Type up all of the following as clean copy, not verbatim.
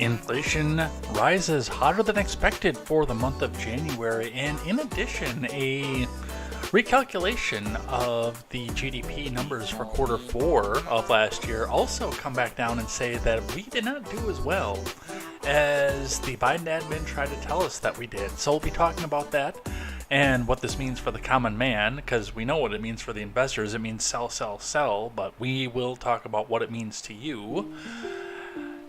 Inflation rises hotter than expected for the month of January, and in addition, a recalculation of the GDP numbers for quarter 4 of last year also come back down and say that we did not do as well as the Biden admin tried to tell us that we did. So we'll be talking about that and what this means for the common man, because we know what it means for the investors. It means sell, sell, sell, but we will talk about what it means to you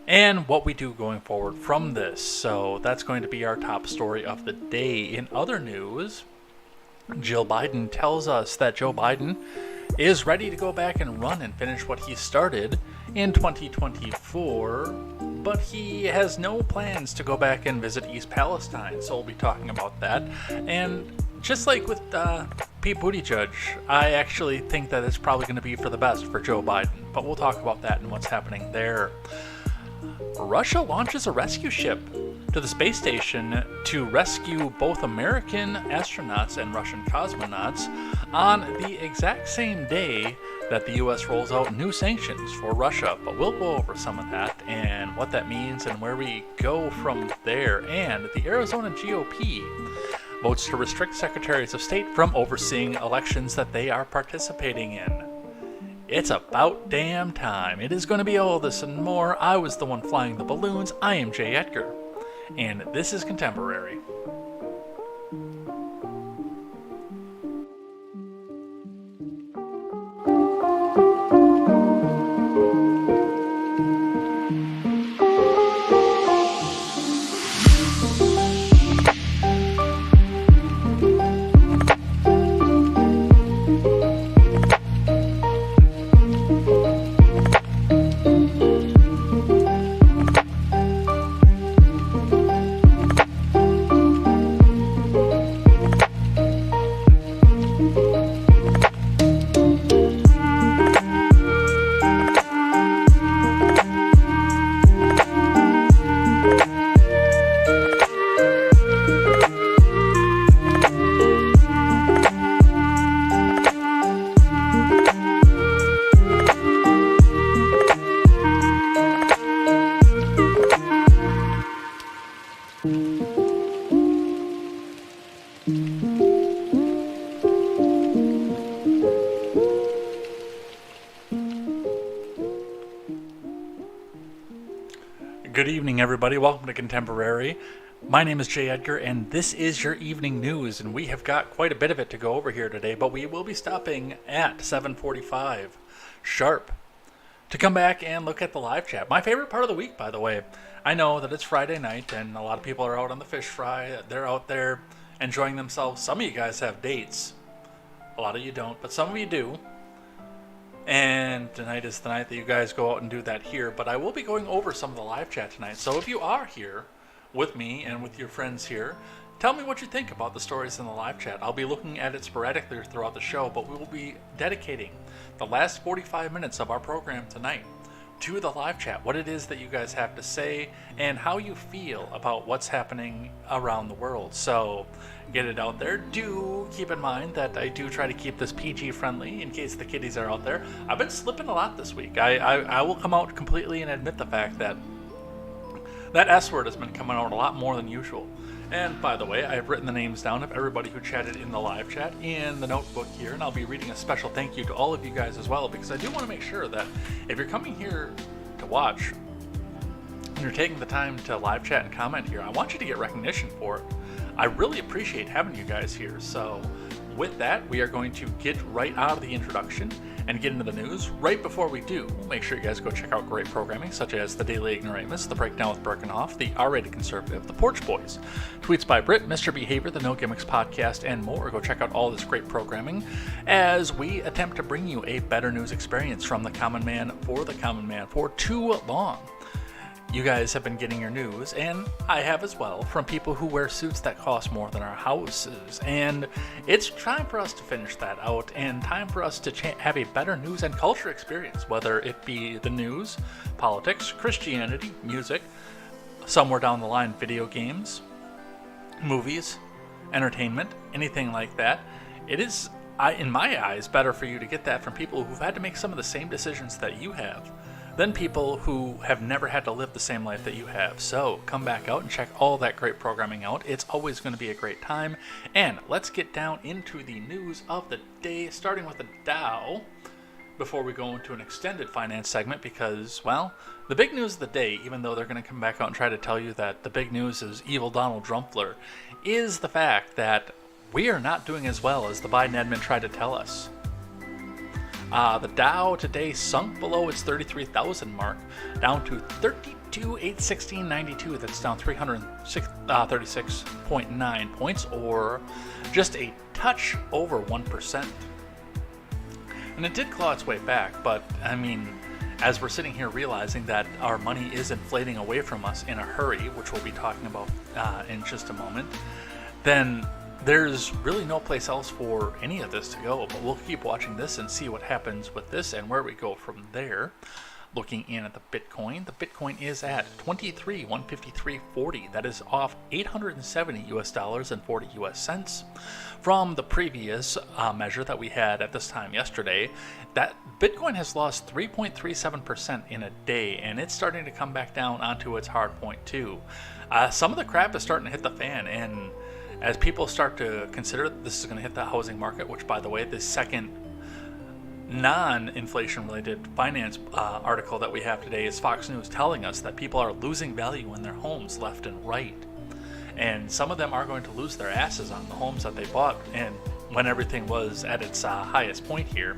and what we do going forward from this. So that's going to be our top story of the day. In other news, Jill Biden tells us that Joe Biden is ready to go back and run and finish what he started in 2024, but he has no plans to go back and visit East Palestine. So we'll be talking about that. And just like with Pete Buttigieg, I actually think that it's probably going to be for the best for Joe Biden, but we'll talk about that and what's happening there. Russia launches a rescue ship to the space station to rescue both American astronauts and Russian cosmonauts on the exact same day that the U.S. rolls out new sanctions for Russia. But we'll go over some of that and what that means and where we go from there. And the Arizona GOP votes to restrict secretaries of state from overseeing elections that they are participating in. It's about damn time. It is going to be all this and more. I was the one flying the balloons. I am Jay Edgar, and this is Contemporary. Good evening, everybody. Welcome to Contemporary. My name is Jay Edgar, and this is your evening news, and we have got quite a bit of it to go over here today, but we will be stopping at 7:45 sharp to come back and look at the live chat. My favorite part of the week, by the way. I know that it's Friday night, and a lot of people are out on the fish fry. They're out there enjoying themselves. Some of you guys have dates. A lot of you don't, but some of you do. And tonight is the night that you guys go out and do that here. But I will be going over some of the live chat tonight. So if you are here with me and with your friends here, tell me what you think about the stories in the live chat. I'll be looking at it sporadically throughout the show, but we will be dedicating the last 45 minutes of our program tonight to the live chat, what it is that you guys have to say and how you feel about what's happening around the world. So get it out there. Do keep in mind that I do try to keep this PG friendly in case the kiddies are out there. I've been slipping a lot this week. I will come out completely and admit the fact that that S word has been coming out a lot more than usual. And by the way, I have written the names down of everybody who chatted in the live chat in the notebook here, and I'll be reading a special thank you to all of you guys as well, because I do want to make sure that if you're coming here to watch and you're taking the time to live chat and comment here, I want you to get recognition for it. I really appreciate having you guys here. So with that, we are going to get right out of the introduction and get into the news. Right before we do, make sure you guys go check out great programming such as the Daily Ignoramus, the Breakdown with Birkenhoff, the R-Rated Conservative, the Porch Boys, Tweets by Brit, Mr. Behavior, the No Gimmicks Podcast, and more. Go check out all this great programming as we attempt to bring you a better news experience from the common man for too long. You guys have been getting your news, and I have as well, from people who wear suits that cost more than our houses. And it's time for us to finish that out, and time for us to have a better news and culture experience, whether it be the news, politics, Christianity, music, somewhere down the line, video games, movies, entertainment, anything like that. It is, in my eyes, better for you to get that from people who've had to make some of the same decisions that you have, than people who have never had to live the same life that you have. So come back out and check all that great programming out. It's always going to be a great time. And let's get down into the news of the day, starting with the Dow, before we go into an extended finance segment, because, well, the big news of the day, even though they're going to come back out and try to tell you that the big news is evil Donald Trumpler, is the fact that we are not doing as well as the Biden admin tried to tell us. The Dow today sunk below its 33,000 mark, down to 32,816.92. That's down 336.9 points, or just a touch over 1%. And it did claw its way back, but I mean, as we're sitting here realizing that our money is inflating away from us in a hurry, which we'll be talking about in just a moment, then there's really no place else for any of this to go, but we'll keep watching this and see what happens with this and where we go from there. Looking in at the Bitcoin is at 23,153.40. That is off $870 and 40 US cents from the previous measure that we had at this time yesterday. That Bitcoin has lost 3.37% in a day, and it's starting to come back down onto its hard point too. Some of the crap is starting to hit the fan, and as people start to consider this is going to hit the housing market, which, by the way, the second non-inflation related finance article that we have today is Fox News telling us that people are losing value in their homes left and right. And some of them are going to lose their asses on the homes that they bought and when everything was at its highest point here.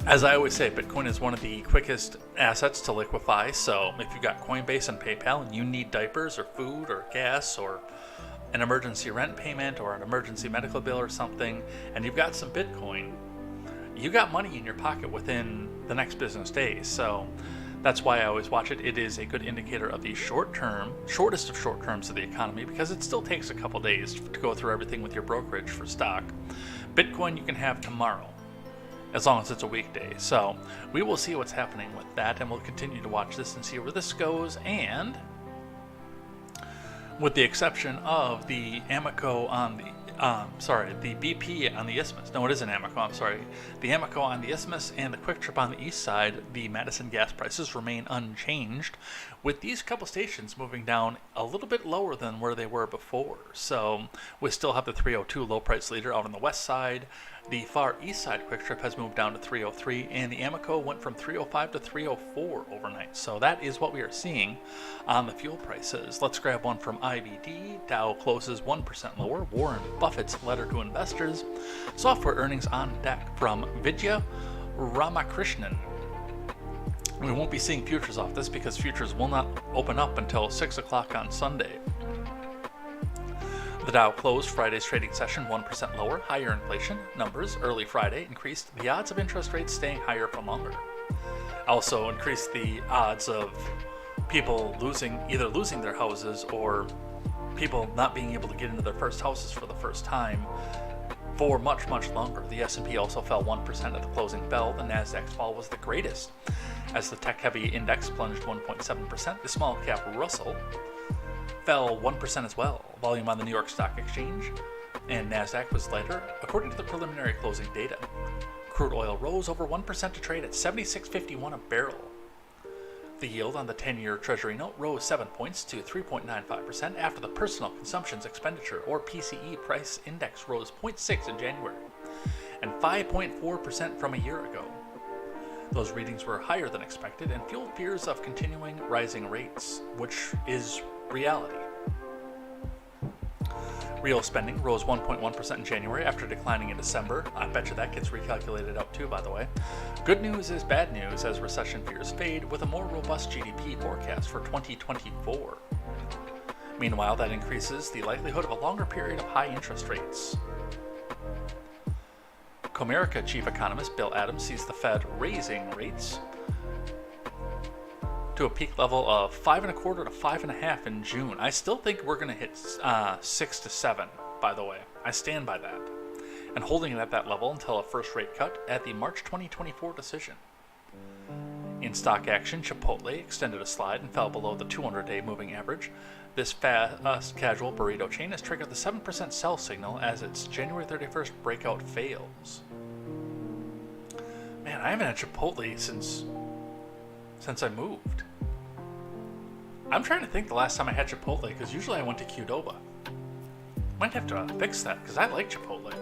As I always say, Bitcoin is one of the quickest assets to liquefy, so if you got Coinbase and PayPal and you need diapers or food or gas or an emergency rent payment or an emergency medical bill or something, and you've got some Bitcoin, you got money in your pocket within the next business days. So that's why I always watch it. It is a good indicator of the shortest of short terms of the economy, because it still takes a couple days to go through everything with your brokerage for stock. Bitcoin you can have tomorrow, as long as it's a weekday. So we will see what's happening with that, and we'll continue to watch this and see where this goes. And with the exception of the Amoco on the the BP on the Isthmus. No, it isn't Amoco, I'm sorry. The Amoco on the Isthmus and the Quick Trip on the east side, the Madison gas prices remain unchanged, with these couple stations moving down a little bit lower than where they were before. So we still have the 302 low price leader out on the west side. The far east side Quick Trip has moved down to 303, and the Amoco went from 305 to 304 overnight. So that is what we are seeing on the fuel prices. Let's grab one from IBD. Dow closes 1% lower. Warren Buffett's letter to investors. Software earnings on deck from Vidya Ramakrishnan. We won't be seeing futures off this because futures will not open up until 6 o'clock on Sunday. The Dow closed Friday's trading session 1% lower. Higher inflation numbers early Friday increased the odds of interest rates staying higher for longer. Also increased the odds of people either losing their houses or people not being able to get into their first houses for the first time For much, much longer, the S&P also fell 1% at the closing bell. The Nasdaq's fall was the greatest, as the tech-heavy index plunged 1.7%. The small-cap Russell fell 1% as well. Volume on the New York Stock Exchange and Nasdaq was lighter, according to the preliminary closing data. Crude oil rose over 1% to trade at $76.51 a barrel. The yield on the 10-year Treasury note rose 7 points to 3.95% after the Personal Consumptions Expenditure, or PCE, price index rose 0.6 in January and 5.4% from a year ago. Those readings were higher than expected and fueled fears of continuing rising rates, which is reality. Real spending rose 1.1% in January after declining in December. I bet you that gets recalculated out too, by the way. Good news is bad news as recession fears fade with a more robust GDP forecast for 2024. Meanwhile, that increases the likelihood of a longer period of high interest rates. Comerica chief economist Bill Adams sees the Fed raising rates to a peak level of 5.25 to 5.5 in June. I still think we're going to hit 6 to 7, by the way. I stand by that. And holding it at that level until a first rate cut at the March 2024 decision. In stock action, Chipotle extended a slide and fell below the 200-day moving average. This fast casual burrito chain has triggered the 7% sell signal as its January 31st breakout fails. Man, I haven't had Chipotle since I moved. I'm trying to think the last time I had Chipotle, because usually I went to Qdoba. Might have to fix that, because I like Chipotle.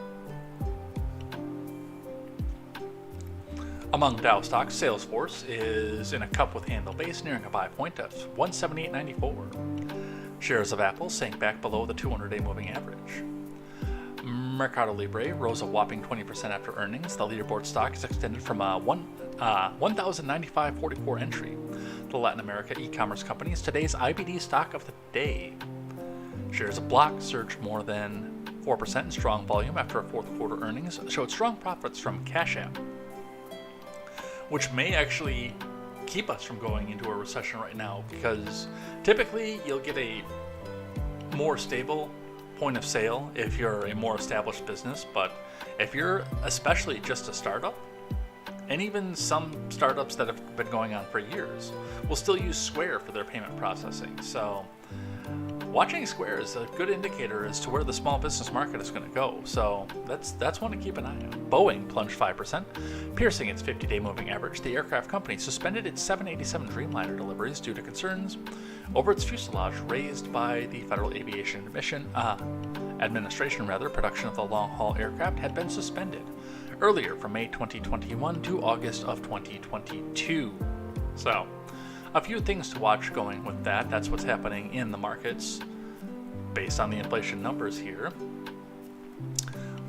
Among Dow stocks, Salesforce is in a cup with handle base, nearing a buy point of 178.94. Shares of Apple sank back below the 200-day moving average. Mercado Libre rose a whopping 20% after earnings. The leaderboard stock is extended from a 1,095.44 entry. The Latin America e-commerce company is today's IBD stock of the day. Shares of Block surged more than 4% in strong volume after a fourth quarter earnings showed strong profits from Cash App, which may actually keep us from going into a recession right now, because typically you'll get a more stable point of sale if you're a more established business, but if you're especially just a startup, and even some startups that have been going on for years will still use Square for their payment processing. So watching Square is a good indicator as to where the small business market is going to go. So that's one to keep an eye on. Boeing plunged 5%, piercing its 50-day moving average. The aircraft company suspended its 787 Dreamliner deliveries due to concerns over its fuselage raised by the Federal Aviation Administration. Production of the long-haul aircraft had been suspended earlier from May 2021 to August of 2022. So a few things to watch going with that. That's what's happening in the markets based on the inflation numbers here.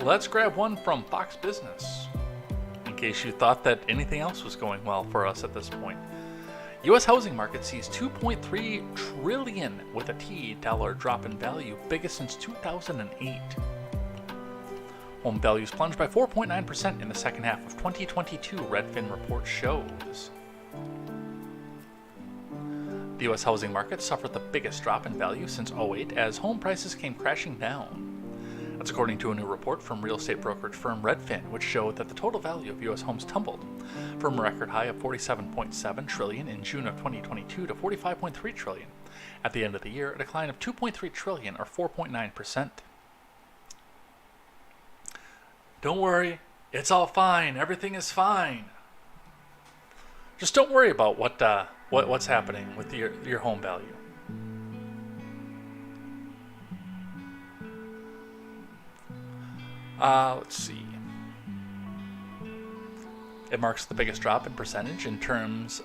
Let's grab one from Fox Business, in case you thought that anything else was going well for us at this point. U.S. housing market sees $2.3 trillion with a T dollar drop in value, biggest since 2008. Home values plunged by 4.9% in the second half of 2022, Redfin report shows. The U.S. housing market suffered the biggest drop in value since 2008 as home prices came crashing down. That's according to a new report from real estate brokerage firm Redfin, which showed that the total value of U.S. homes tumbled from a record high of $47.7 trillion in June of 2022 to $45.3 trillion at the end of the year, a decline of $2.3 trillion or 4.9%. Don't worry, it's all fine. Everything is fine. Just don't worry about what's happening with your home value. Let's see. It marks the biggest drop in percentage in terms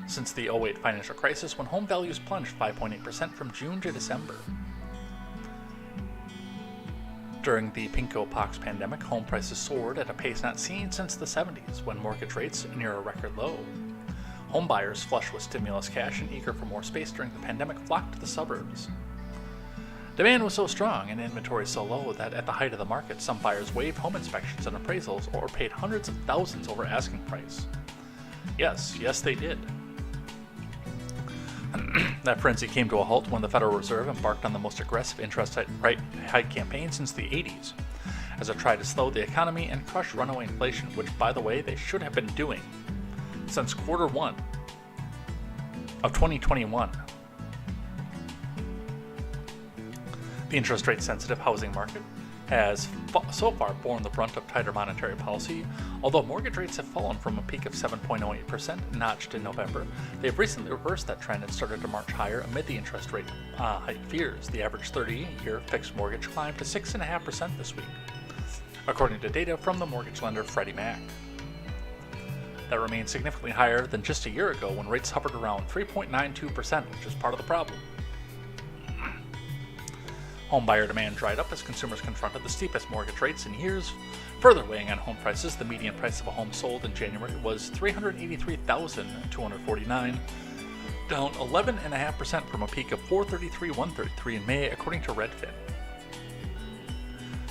since the 2008 financial crisis, when home values plunged 5.8% from June to December. During the Pinko-Pox pandemic, home prices soared at a pace not seen since the 70s, when mortgage rates near a record low. Home buyers flush with stimulus cash and eager for more space during the pandemic flocked to the suburbs. Demand was so strong and inventory so low that at the height of the market, some buyers waived home inspections and appraisals or paid hundreds of thousands over asking price. Yes, they did. That frenzy came to a halt when the Federal Reserve embarked on the most aggressive interest rate hike campaign since the 80s, as it tried to slow the economy and crush runaway inflation, which, by the way, they should have been doing since quarter one of 2021. The interest rate sensitive housing market has so far borne the brunt of tighter monetary policy. Although mortgage rates have fallen from a peak of 7.08% notched in November, they have recently reversed that trend and started to march higher amid the interest rate hike fears. The average 30-year fixed mortgage climbed to 6.5% this week, according to data from the mortgage lender Freddie Mac. That remains significantly higher than just a year ago when rates hovered around 3.92%, which is part of the problem. Home buyer demand dried up as consumers confronted the steepest mortgage rates in years. Further weighing on home prices, the median price of a home sold in January was $383,249, down 11.5% from a peak of $433,133 in May, according to Redfin.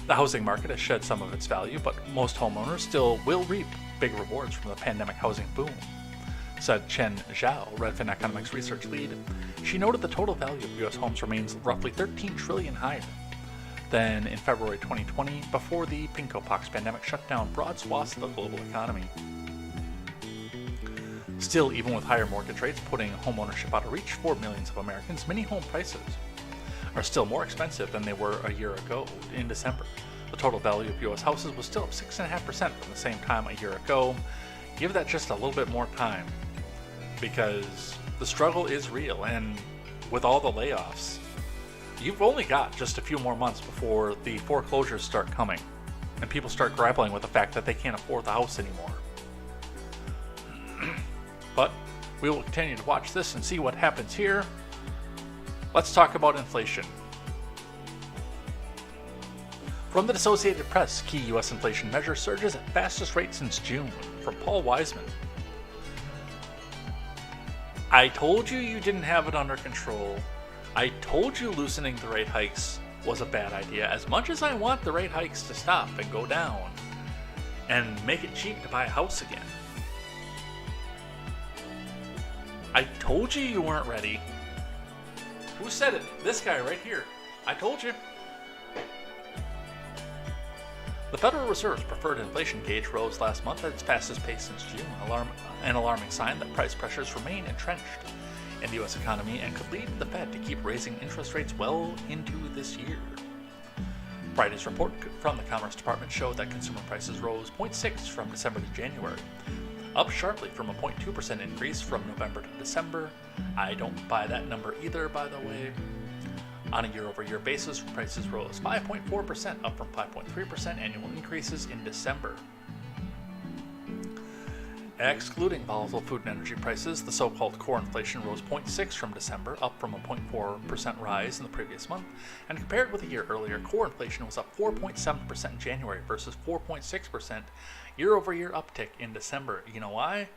The housing market has shed some of its value, but most homeowners still will reap big rewards from the pandemic housing boom, said Chen Zhao, Redfin Economics research lead. She noted the total value of U.S. homes remains roughly $13 trillion higher than in February 2020, before the Pinko-Pox pandemic shut down broad swaths of the global economy. Still, even with higher mortgage rates putting homeownership out of reach for millions of Americans, many home prices are still more expensive than they were a year ago in December. The total value of U.S. houses was still up 6.5% from the same time a year ago. Give that just a little bit more time, because the struggle is real, and with all the layoffs, you've only got just a few more months before the foreclosures start coming, and people start grappling with the fact that they can't afford the house anymore. But we will continue to watch this and see what happens here. Let's talk about inflation. From the Associated Press, key U.S. inflation measure surges at fastest rate since June, from Paul Wiseman. I told you you didn't have it under control. I told you loosening the rate hikes was a bad idea. As much as I want the rate hikes to stop and go down and make it cheap to buy a house again, I told you you weren't ready. Who said it? This guy right here. I told you. The Federal Reserve's preferred inflation gauge rose last month at its fastest pace since June, an alarming sign that price pressures remain entrenched in the U.S. economy and could lead the Fed to keep raising interest rates well into this year. Friday's report from the Commerce Department showed that consumer prices rose 0.6% from December to January, up sharply from a 0.2% increase from November to December. I don't buy that number either, by the way. On a year-over-year basis, prices rose 5.4%, up from 5.3% annual increases in December. Excluding volatile food and energy prices, the so-called core inflation rose 0.6% from December, up from a 0.4% rise in the previous month, and compared with a year earlier, core inflation was up 4.7% in January versus 4.6% year-over-year uptick in December. You know why?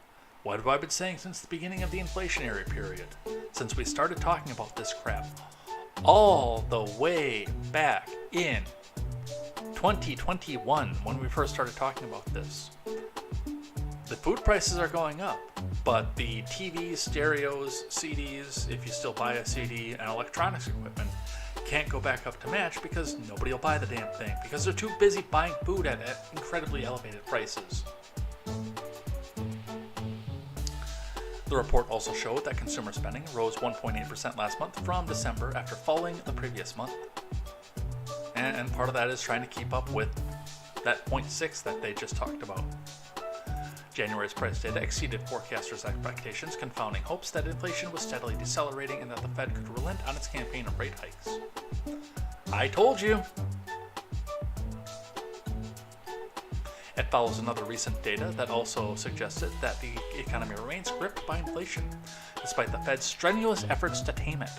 What have I been saying since the beginning of the inflationary period? Since we started talking about this crap all the way back in 2021, when we first started talking about this. The food prices are going up, but the TVs, stereos, CDs, if you still buy a CD, and electronics equipment can't go back up to match because nobody will buy the damn thing because they're too busy buying food at incredibly elevated prices. The report also showed that consumer spending rose 1.8% last month from December after falling the previous month. And part of that is trying to keep up with that 0.6 that they just talked about. January's price data exceeded forecasters' expectations, confounding hopes that inflation was steadily decelerating and that the Fed could relent on its campaign of rate hikes. I told you! It follows another recent data that also suggested that the economy remains gripped by inflation, despite the Fed's strenuous efforts to tame it.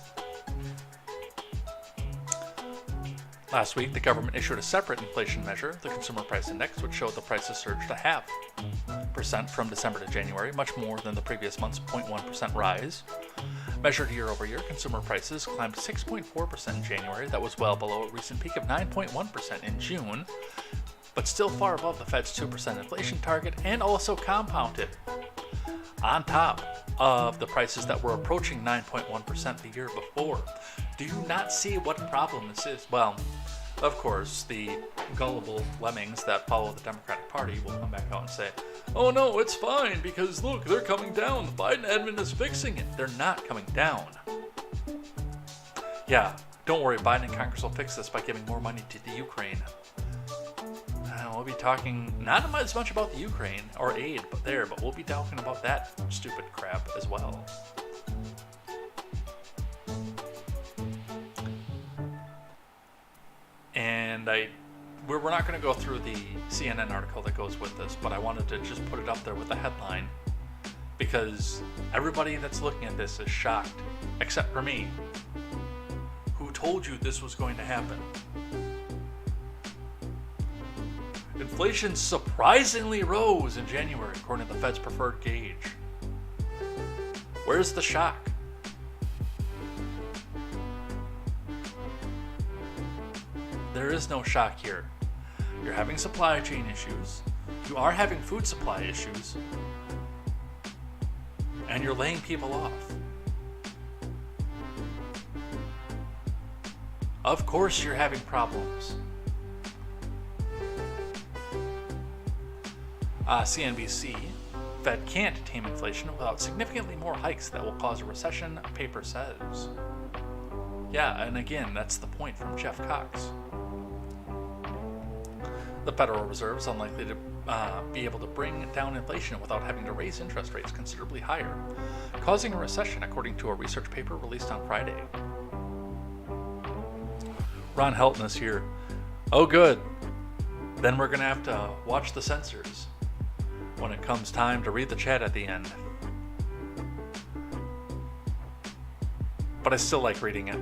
Last week, the government issued a separate inflation measure, the Consumer Price Index, which showed the prices surged 0.5% from December to January, much more than the previous month's 0.1% rise. Measured year over year, consumer prices climbed 6.4% in January. That was well below a recent peak of 9.1% in June, but still far above the Fed's 2% inflation target, and also compounded on top of the prices that were approaching 9.1% the year before. Do you not see what problem this is? Well, Of course, the gullible lemmings that follow the Democratic Party will come back out and say, oh no, it's fine because look, they're coming down. The Biden admin is fixing it. They're not coming down. Yeah, don't worry, Biden and Congress will fix this by giving more money to the Ukraine. We'll be talking not as much about the Ukraine or aid, but we'll be talking about that stupid crap as well. And we're not going to go through the CNN article that goes with this, but I wanted to just put it up there with the headline because everybody that's looking at this is shocked, except for me, who told you this was going to happen. Inflation surprisingly rose in January, according to the Fed's preferred gauge. Where's the shock? There is no shock here. You're having supply chain issues. You are having food supply issues. And you're laying people off. Of course you're having problems. CNBC, Fed can't tame inflation without significantly more hikes that will cause a recession, paper says. Yeah, and again, that's the point from Jeff Cox. The Federal Reserve is unlikely to be able to bring down inflation without having to raise interest rates considerably higher, causing a recession, according to a research paper released on Friday. Ron Helton is here. Oh, good. Then we're going to have to watch the censors when it comes time to read the chat at the end. But I still like reading it.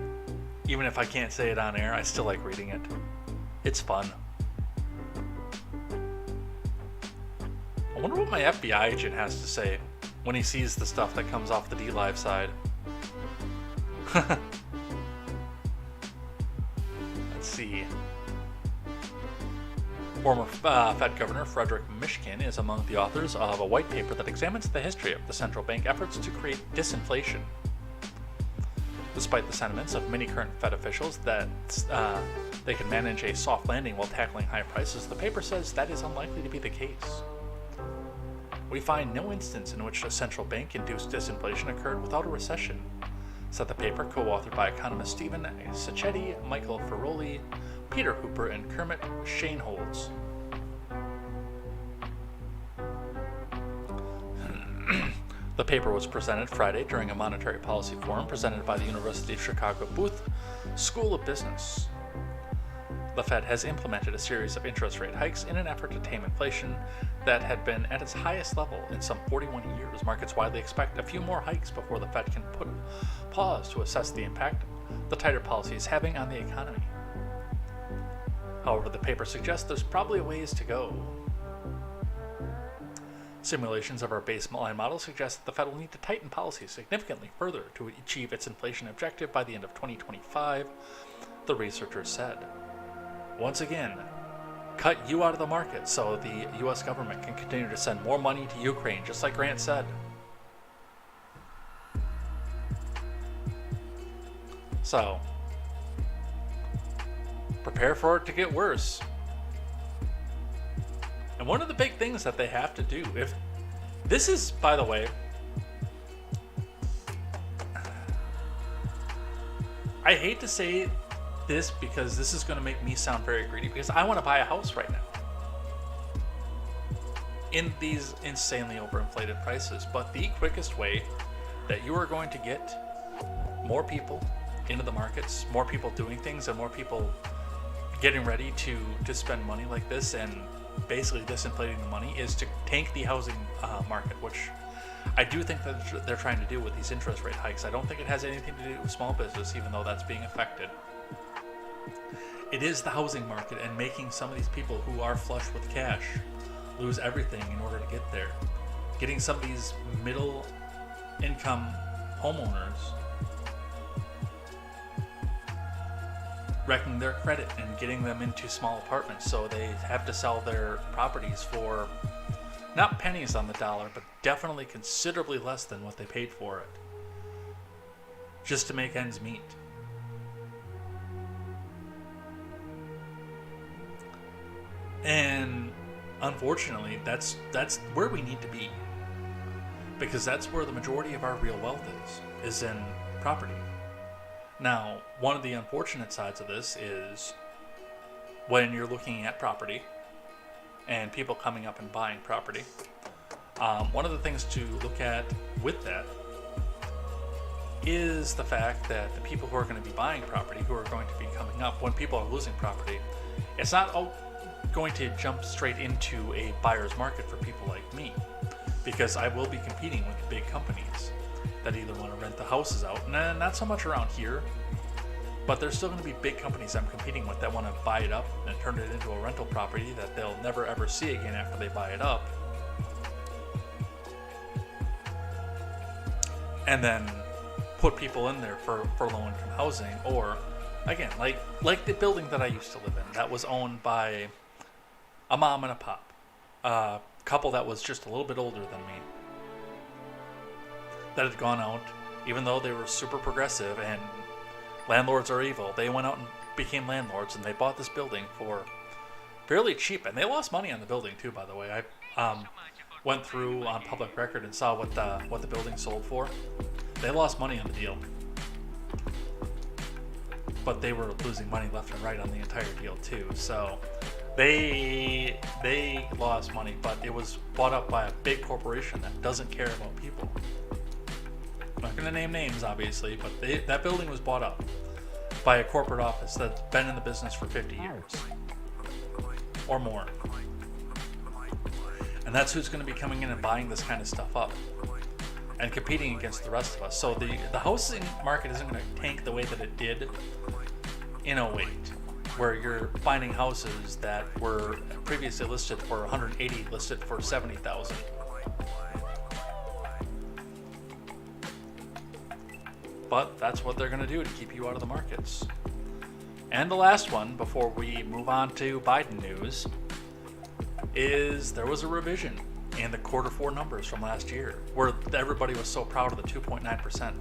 Even if I can't say it on air, I still like reading it. It's fun. I wonder what my FBI agent has to say when he sees the stuff that comes off the D-Live side. Let's see. Former Fed Governor Frederick Mishkin is among the authors of a white paper that examines the history of the central bank efforts to create disinflation. Despite the sentiments of many current Fed officials that they can manage a soft landing while tackling high prices, the paper says that is unlikely to be the case. We find no instance in which a central bank-induced disinflation occurred without a recession, said the paper, co-authored by economists Stephen Sacchetti, Michael Ferroli, Peter Hooper, and Kermit Shaneholz. The paper was presented Friday during a monetary policy forum presented by the University of Chicago Booth School of Business. The Fed has implemented a series of interest rate hikes in an effort to tame inflation that had been at its highest level in some 41 years. Markets widely expect a few more hikes before the Fed can put pause to assess the impact the tighter policy is having on the economy. However, the paper suggests there's probably a ways to go. Simulations of our baseline model suggest that the Fed will need to tighten policy significantly further to achieve its inflation objective by the end of 2025, the researchers said. Once again, cut you out of the market so the U.S. government can continue to send more money to Ukraine, just like Grant said. So, prepare for it to get worse. And one of the big things that they have to do, if this is, by the way, I hate to say this because this is going to make me sound very greedy, because I want to buy a house right now in these insanely overinflated prices. But the quickest way that you are going to get more people into the markets, more people doing things, and more people getting ready to spend money like this and basically disinflating the money is to tank the housing market, which I do think that they're trying to do with these interest rate hikes. I don't think it has anything to do with small business, even though that's being affected. It is the housing market and making some of these people who are flush with cash lose everything in order to get there. Getting some of these middle income homeowners wrecking their credit and getting them into small apartments, so they have to sell their properties for not pennies on the dollar, but definitely considerably less than what they paid for it, just to make ends meet. And unfortunately, that's where we need to be, because that's where the majority of our real wealth is in property. Now, one of the unfortunate sides of this is when you're looking at property and people coming up and buying property. One of the things to look at with that is the fact that the people who are going to be buying property, who are going to be coming up, when people are losing property, it's not going to jump straight into a buyer's market for people like me, because I will be competing with big companies that either want to rent the houses out, and not so much around here, but there's still going to be big companies I'm competing with that want to buy it up and turn it into a rental property that they'll never ever see again after they buy it up, and then put people in there for low-income housing. Or again, like the building that I used to live in that was owned by a mom and a pop, a couple that was just a little bit older than me, that had gone out, even though they were super progressive and landlords are evil. They went out and became landlords, and they bought this building for fairly cheap, and they lost money on the building too, by the way. I went through on public record and saw what the building sold for. They lost money on the deal, but they were losing money left and right on the entire deal too. So they lost money, but it was bought up by a big corporation that doesn't care about people. I'm not going to name names, obviously, but that building was bought up by a corporate office that's been in the business for 50 years or more. And that's who's going to be coming in and buying this kind of stuff up and competing against the rest of us. So the housing market isn't going to tank the way that it did in 08, where you're finding houses that were previously listed for 180 listed for 70,000. But that's what they're going to do to keep you out of the markets. And the last one, before we move on to Biden news, is there was a revision in the Q4 numbers from last year, where everybody was so proud of the 2.9%.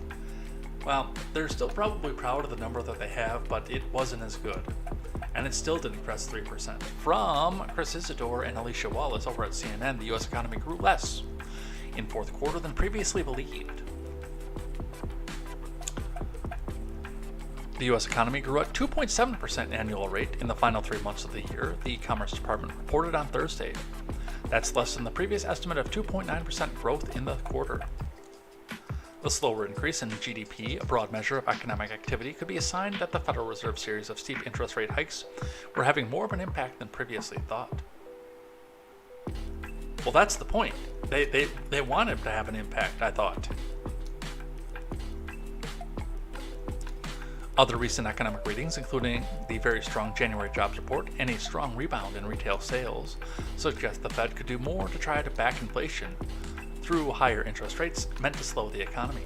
Well, they're still probably proud of the number that they have, but it wasn't as good. And it still didn't crest 3%. From Chris Isidore and Alicia Wallace over at CNN, the U.S. economy grew less in fourth quarter than previously believed. The U.S. economy grew at 2.7% annual rate in the final 3 months of the year, the Commerce Department reported on Thursday. That's less than the previous estimate of 2.9% growth in the quarter. The slower increase in GDP, a broad measure of economic activity, could be a sign that the Federal Reserve's series of steep interest rate hikes were having more of an impact than previously thought. Well, that's the point. They wanted to have an impact, I thought. Other recent economic readings, including the very strong January jobs report and a strong rebound in retail sales, suggest the Fed could do more to try to back inflation through higher interest rates meant to slow the economy.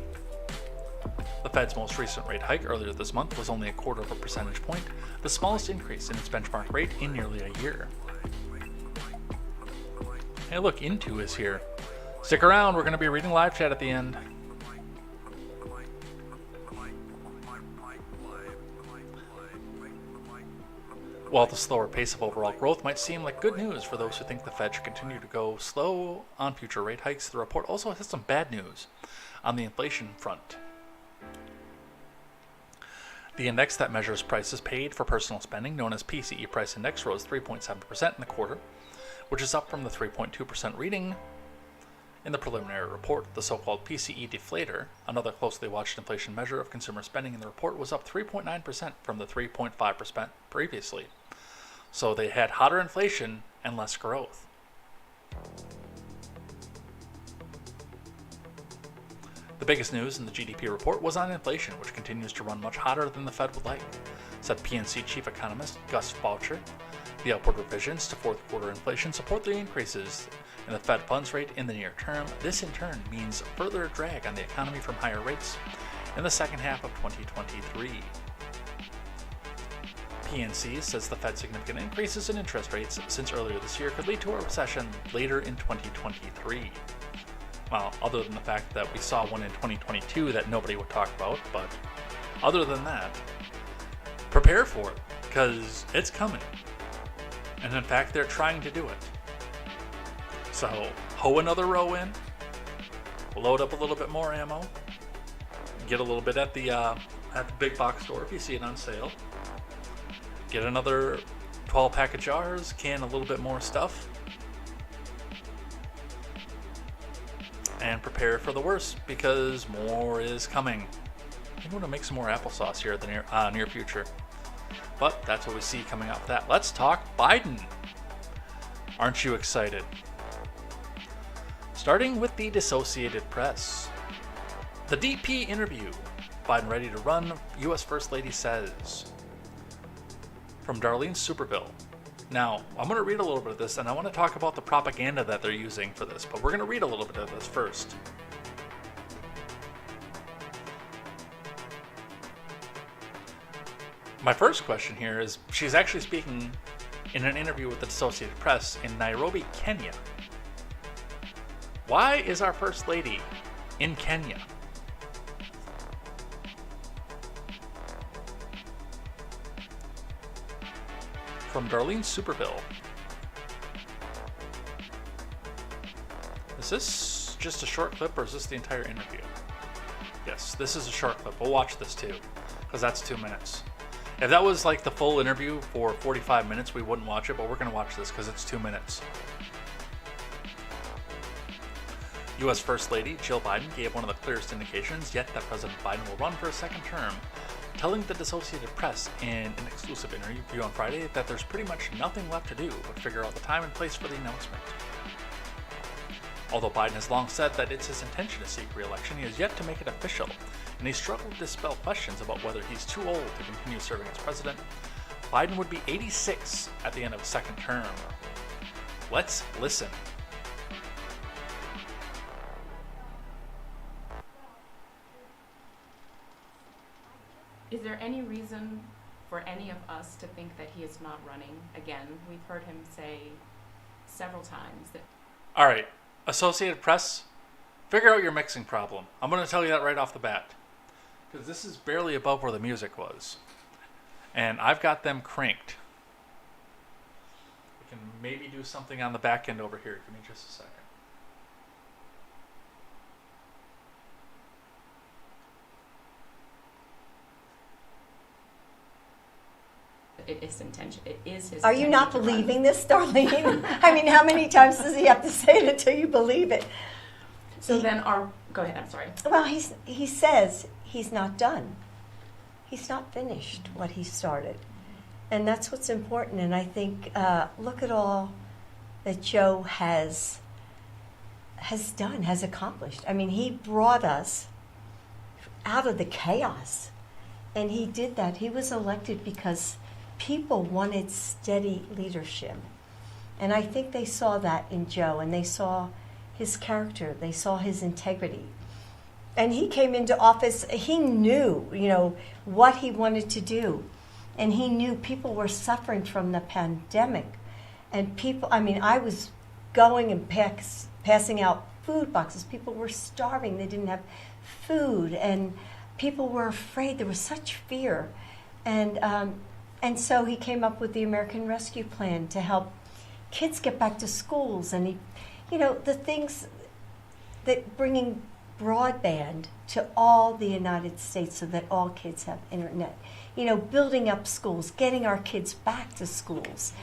The Fed's most recent rate hike earlier this month was only 0.25 percentage point, the smallest increase in its benchmark rate in nearly a year. Hey look, Into is here. Stick around, we're going to be reading live chat at the end. While the slower pace of overall growth might seem like good news for those who think the Fed should continue to go slow on future rate hikes, the report also has some bad news on the inflation front. The index that measures prices paid for personal spending, known as PCE Price Index, rose 3.7% in the quarter, which is up from the 3.2% reading in the preliminary report. The so-called PCE deflator, another closely watched inflation measure of consumer spending in the report, was up 3.9% from the 3.5% previously. So they had hotter inflation and less growth. The biggest news in the GDP report was on inflation, which continues to run much hotter than the Fed would like, said PNC chief economist Gus Boucher. The upward revisions to fourth quarter inflation support the increases in the Fed funds rate in the near term. This in turn means further drag on the economy from higher rates in the second half of 2023. PNC says the Fed's significant increases in interest rates since earlier this year could lead to a recession later in 2023. Well, other than the fact that we saw one in 2022 that nobody would talk about, but other than that, prepare for it, because it's coming. And in fact, they're trying to do it. So, hoe another row in, load up a little bit more ammo, get a little bit at the big box store if you see it on sale, get another 12 pack of jars, can a little bit more stuff, and prepare for the worst, because more is coming. I'm going to make some more applesauce here in the near future. But that's what we see coming up with that. Let's talk Biden. Aren't you excited? Starting with the Associated Press. The DP interview. Biden ready to run, U.S. First Lady says. From Darlene Superville. Now, I'm going to read a little bit of this, and I want to talk about the propaganda that they're using for this, but we're going to read a little bit of this first. My first question here is, she's actually speaking in an interview with the Associated Press in Nairobi, Kenya. Why is our First Lady in Kenya? From Darlene Superville. Is this just a short clip, or is this the entire interview? Yes, this is a short clip. We'll watch this too, because that's 2 minutes. If that was like the full interview for 45 minutes, we wouldn't watch it, but we're going to watch this because it's 2 minutes. U.S. First Lady Jill Biden gave one of the clearest indications yet that President Biden will run for a second term, telling the Associated Press in an exclusive interview on Friday that there's pretty much nothing left to do but figure out the time and place for the announcement. Although Biden has long said that it's his intention to seek re-election, he has yet to make it official, and he struggled to dispel questions about whether he's too old to continue serving as president. Biden would be 86 at the end of his second term. Let's listen. Is there any reason for any of us to think that he is not running again? We've heard him say several times that... All right, Associated Press, figure out your mixing problem. I'm going to tell you that right off the bat, because this is barely above where the music was. And I've got them cranked. We can maybe do something on the back end over here. Give me just a second. It is intention. It is his. Are you not believing this, Darlene? I mean, how many times does he have to say it until you believe it? So then go ahead, I'm sorry. Well, he says he's not done. He's not finished what he started. And that's what's important. And I think, look at all that Joe has done, has accomplished. I mean, he brought us out of the chaos. And he did that. He was elected because people wanted steady leadership. And I think they saw that in Joe, and they saw his character, they saw his integrity. And he came into office, he knew, what he wanted to do. And he knew people were suffering from the pandemic. And I was going and passing out food boxes. People were starving, they didn't have food, and people were afraid. There was such fear. And so he came up with the American Rescue Plan to help kids get back to schools. And the things that bringing broadband to all the United States so that all kids have internet, building up schools, getting our kids back to schools,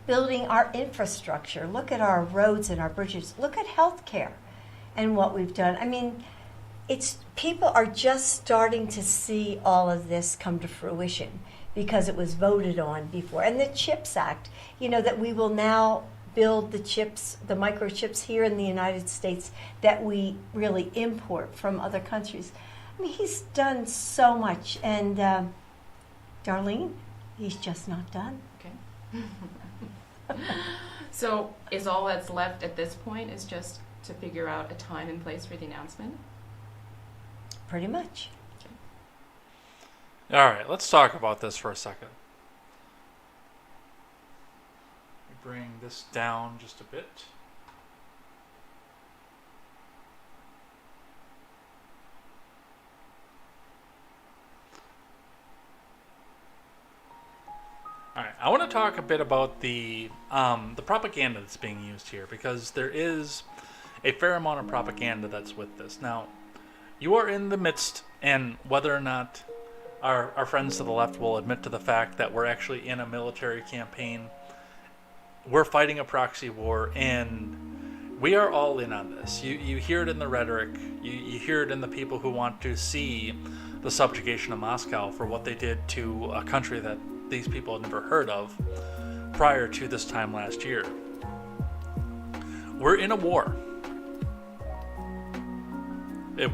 building our infrastructure. Look at our roads and our bridges. Look at healthcare and what we've done. I mean, people are just starting to see all of this come to fruition because it was voted on before. And the CHIPS Act, that we will now build the microchips here in the United States that we really import from other countries. I mean, he's done so much. And Darlene, he's just not done. Okay. So is all that's left at this point is just to figure out a time and place for the announcement? Pretty much. All right, let's talk about this for a second. Let me bring this down just a bit. All right, I want to talk a bit about the propaganda that's being used here, because there is a fair amount of propaganda that's with this. Now, you are in the midst, and whether or not our friends to the left will admit to the fact that we're actually in a military campaign, we're fighting a proxy war, and we are all in on this. You hear it in the rhetoric. You hear it in the people who want to see the subjugation of Moscow for what they did to a country that these people had never heard of prior to this time last year. We're in a war.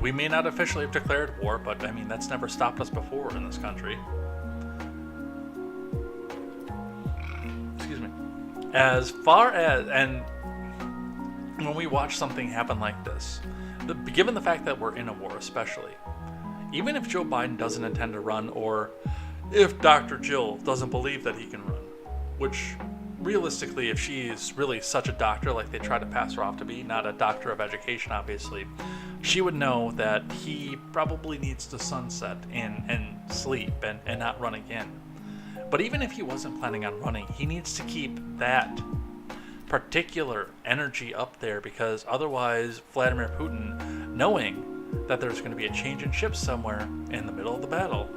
We may not officially have declared war, but I mean, that's never stopped us before in this country. Excuse me. As far as, and when we watch something happen like this, given the fact that we're in a war especially, even if Joe Biden doesn't intend to run, or if Dr. Jill doesn't believe that he can run, which realistically, if she is really such a doctor like they try to pass her off to be, not a doctor of education obviously, she would know that he probably needs to sunset and sleep and not run again. But even if he wasn't planning on running, he needs to keep that particular energy up there, because otherwise Vladimir Putin, knowing that there's going to be a change in ships somewhere in the middle of the battle,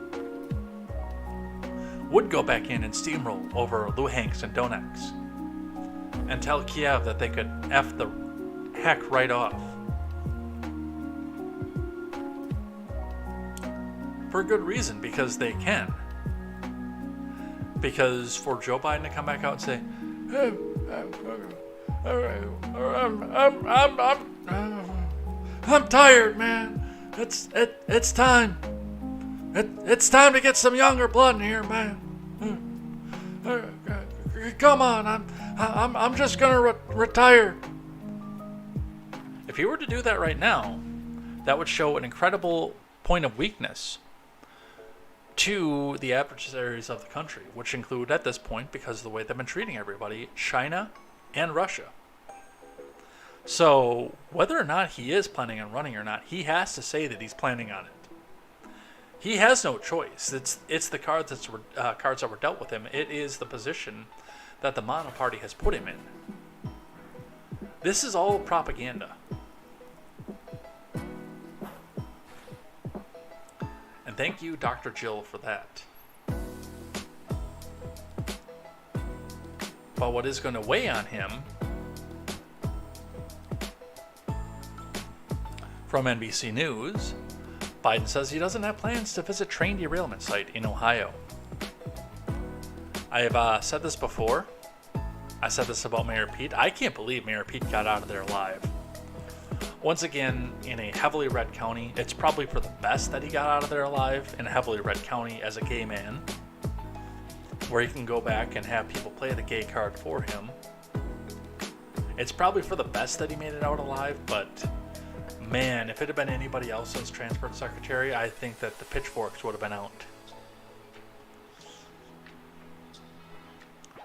would go back in and steamroll over Luhansk and Donetsk and tell Kiev that they could F the heck right off. For good reason, because they can. Because for Joe Biden to come back out and say, I'm tired, man. It's time. It's time to get some younger blood in here, man. Come on, I'm just gonna retire. If he were to do that right now, that would show an incredible point of weakness to the adversaries of the country, which include, at this point, because of the way they've been treating everybody, China and Russia. So whether or not he is planning on running or not, he has to say that he's planning on it. He has no choice. It's the cards that were dealt with him. It is the position that the mono party has put him in. This is all propaganda. And thank you, Dr. Jill, for that. But what is going to weigh on him, from NBC News, Biden says he doesn't have plans to visit train derailment site in Ohio. I have said this before. I said this about Mayor Pete. I can't believe Mayor Pete got out of there alive. Once again, in a heavily red county, it's probably for the best that he got out of there alive in a heavily red county as a gay man, where he can go back and have people play the gay card for him. It's probably for the best that he made it out alive, but man, if it had been anybody else as transport secretary, I think that the pitchforks would have been out.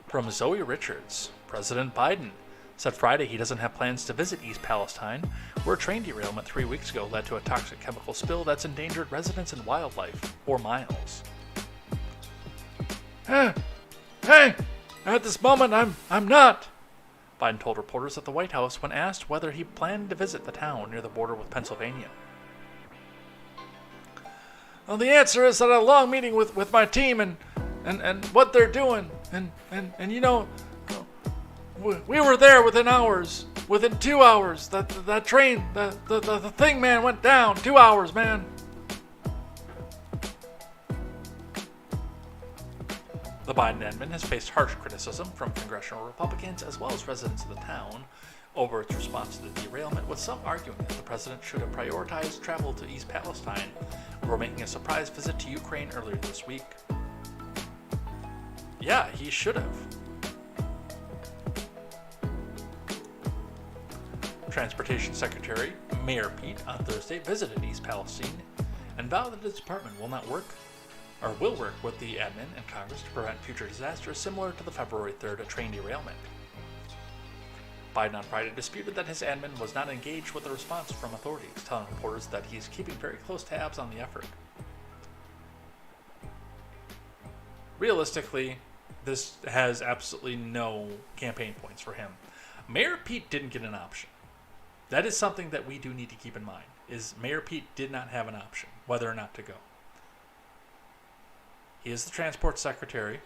From Zoe Richards, President Biden said Friday he doesn't have plans to visit East Palestine, where a train derailment 3 weeks ago led to a toxic chemical spill that's endangered residents and wildlife for miles. Hey, at this moment I'm not, Biden told reporters at the White House when asked whether he planned to visit the town near the border with Pennsylvania. Well, the answer is that I had a long meeting with my team and what they're doing, and you know, we were there within hours. Within 2 hours, that train, the thing, man, went down. 2 hours, man. The Biden admin has faced harsh criticism from congressional Republicans as well as residents of the town over its response to the derailment, with some arguing that the president should have prioritized travel to East Palestine before making a surprise visit to Ukraine earlier this week. Yeah, he should have. Transportation Secretary Mayor Pete on Thursday visited East Palestine and vowed that his department will work with the admin and Congress to prevent future disasters similar to the February 3rd train derailment. Biden on Friday disputed that his admin was not engaged with the response from authorities, telling reporters that he's keeping very close tabs on the effort. Realistically, this has absolutely no campaign points for him. Mayor Pete didn't get an option. That is something that we do need to keep in mind, is Mayor Pete did not have an option whether or not to go. He is the transport secretary.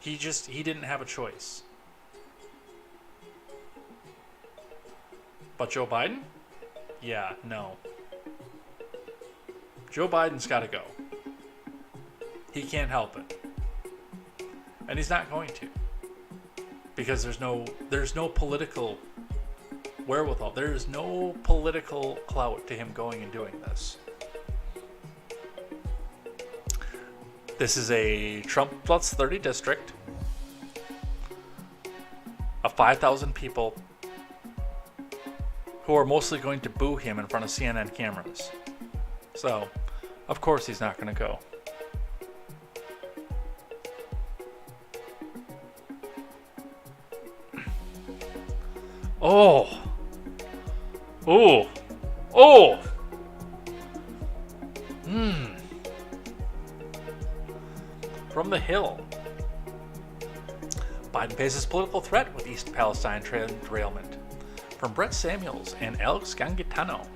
He didn't have a choice. But Joe Biden? Yeah, no. Joe Biden's got to go. He can't help it. And he's not going to. Because there's no political wherewithal. There's no political clout to him going and doing this. This is a Trump plus 30 district of 5,000 people who are mostly going to boo him in front of CNN cameras. So, of course he's not going to go. Oh. Oh. Oh. From the Hill. Biden faces political threat with East Palestine train derailment. From Brett Samuels and Alex Gangitano.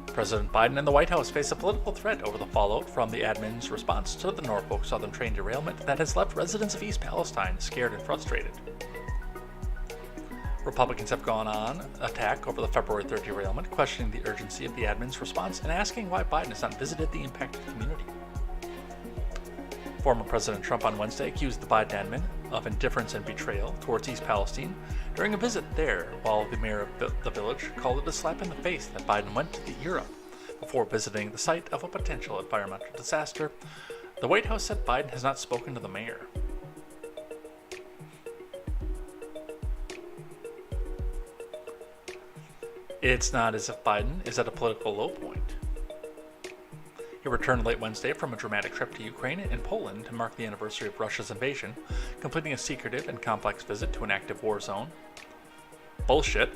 President Biden and the White House face a political threat over the fallout from the admin's response to the Norfolk Southern train derailment that has left residents of East Palestine scared and frustrated. Republicans have gone on attack over the February 3rd derailment, questioning the urgency of the admin's response and asking why Biden has not visited the impacted community. Former President Trump on Wednesday accused the Biden admin of indifference and betrayal towards East Palestine during a visit there, while the mayor of the village called it a slap in the face that Biden went to Europe before visiting the site of a potential environmental disaster. The White House said Biden has not spoken to the mayor. It's not as if Biden is at a political low point. He returned late Wednesday from a dramatic trip to Ukraine and Poland to mark the anniversary of Russia's invasion, completing a secretive and complex visit to an active war zone. Bullshit.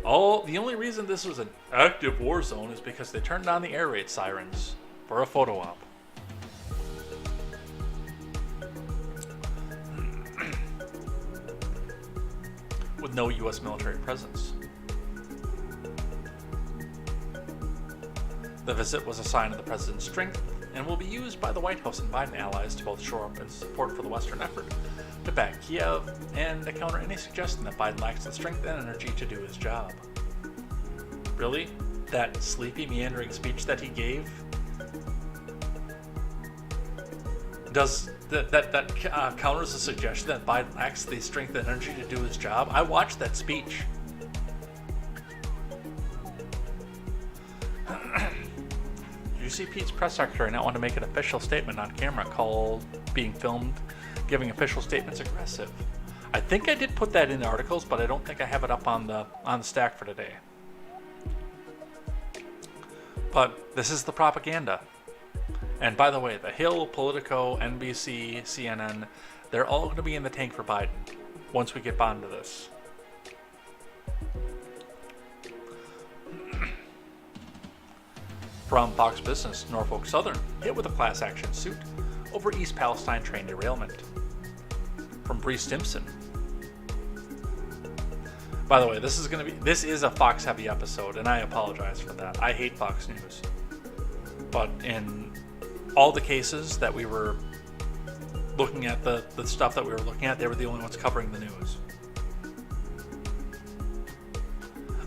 The only reason this was an active war zone is because they turned on the air raid sirens for a photo op. With no U.S. military presence. The visit was a sign of the president's strength and will be used by the White House and Biden allies to both shore up its support for the Western effort to back Kiev and to counter any suggestion that Biden lacks the strength and energy to do his job. Really? That sleepy, meandering speech that he gave? Does that counters the suggestion that Biden lacks the strength and energy to do his job? I watched that speech. Did you see Pete's press secretary not want to make an official statement on camera called being filmed giving official statements aggressive? I think I did put that in the articles, but I don't think I have it up on the stack for today. But this is the propaganda. And by the way, The Hill, Politico, NBC, CNN, they're all going to be in the tank for Biden once we get onto this. From Fox Business, Norfolk Southern hit with a class action suit over East Palestine train derailment. From Bree Stimson. By the way, this is a Fox heavy episode, and I apologize for that. I hate Fox News. But in all the cases that we were looking at, the stuff that we were looking at, they were the only ones covering the news.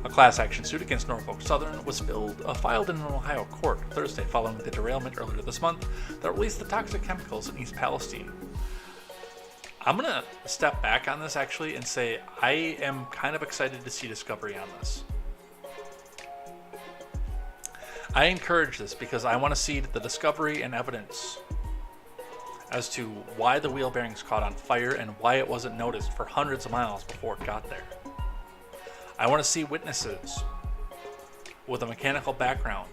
A class action suit against Norfolk Southern was filed in an Ohio court Thursday following the derailment earlier this month that released the toxic chemicals in East Palestine. I'm going to step back on this actually and say I am kind of excited to see discovery on this. I encourage this because I want to see the discovery and evidence as to why the wheel bearings caught on fire and why it wasn't noticed for hundreds of miles before it got there. I want to see witnesses with a mechanical background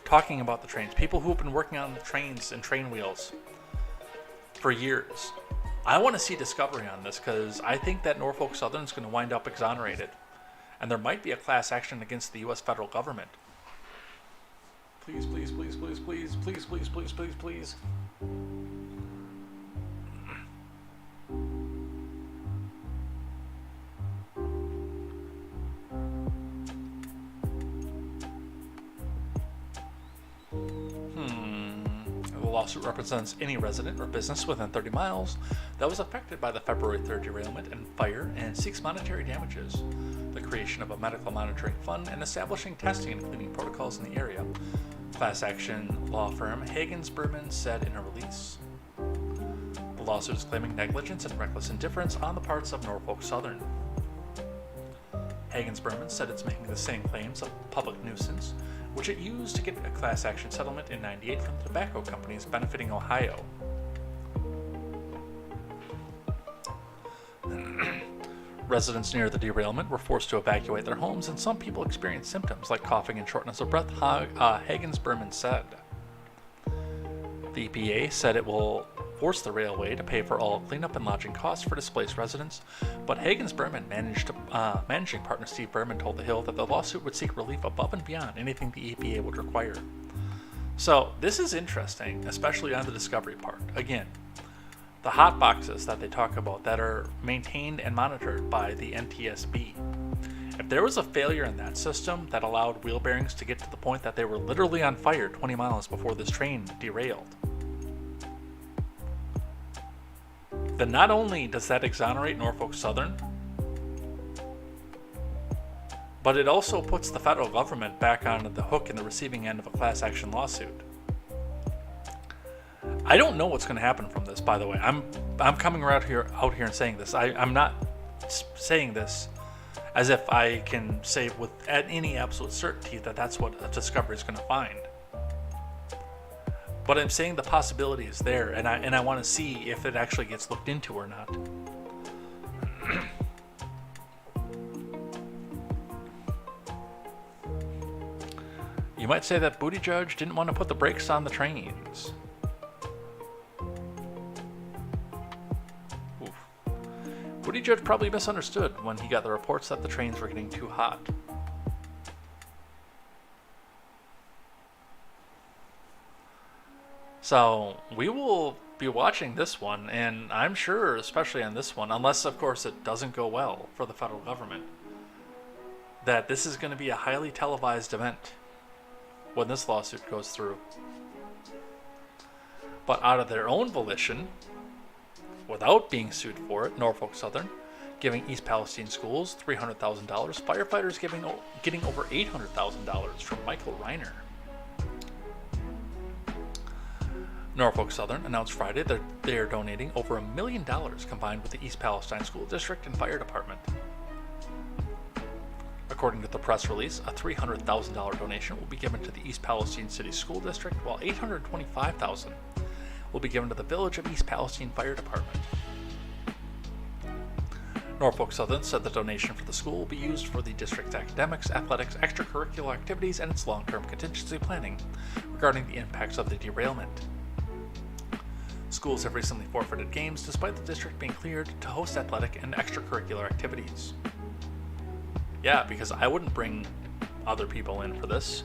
talking about the trains, people who have been working on the trains and train wheels for years. I want to see discovery on this because I think that Norfolk Southern is going to wind up exonerated. And there might be a class action against the U.S. federal government. Please, please, please, please, please, please, please, please, please, please. The lawsuit represents any resident or business within 30 miles that was affected by the February 3rd derailment and fire and seeks monetary damages, the creation of a medical monitoring fund, and establishing testing and cleaning protocols in the area. Class action law firm Hagens Berman said in a release. The lawsuit is claiming negligence and reckless indifference on the parts of Norfolk Southern. Hagens Berman said it's making the same claims of public nuisance, which it used to get a class action settlement in '98 from the tobacco companies benefiting Ohio. Residents near the derailment were forced to evacuate their homes, and some people experienced symptoms like coughing and shortness of breath, Hagens Berman said. The EPA said it will force the railway to pay for all cleanup and lodging costs for displaced residents, but Hagens Berman managing partner Steve Berman told The Hill that the lawsuit would seek relief above and beyond anything the EPA would require. So this is interesting, especially on the discovery part. Again, the hot boxes that they talk about that are maintained and monitored by the NTSB. If there was a failure in that system that allowed wheel bearings to get to the point that they were literally on fire 20 miles before this train derailed, then not only does that exonerate Norfolk Southern, but it also puts the federal government back on the hook in the receiving end of a class action lawsuit. I don't know what's going to happen from this, by the way. I'm coming out here and saying this. I'm not saying this as if I can say with any absolute certainty that that's what a discovery is going to find. But I'm saying the possibility is there, and I want to see if it actually gets looked into or not. You might say that Buttigieg didn't want to put the brakes on the trains. Oof. Buttigieg probably misunderstood when he got the reports that the trains were getting too hot. So we will be watching this one, and I'm sure, especially on this one, unless of course it doesn't go well for the federal government, that this is going to be a highly televised event when this lawsuit goes through. But out of their own volition, without being sued for it, Norfolk Southern giving East Palestine schools $300,000, firefighters getting over $800,000 from Michael Reiner. Norfolk Southern announced Friday that they are donating over $1 million combined with the East Palestine School District and Fire Department. According to the press release, a $300,000 donation will be given to the East Palestine City School District, while $825,000 will be given to the Village of East Palestine Fire Department. Norfolk Southern said the donation for the school will be used for the district's academics, athletics, extracurricular activities, and its long-term contingency planning regarding the impacts of the derailment. Schools have recently forfeited games despite the district being cleared to host athletic and extracurricular activities. Yeah, because I wouldn't bring other people in for this.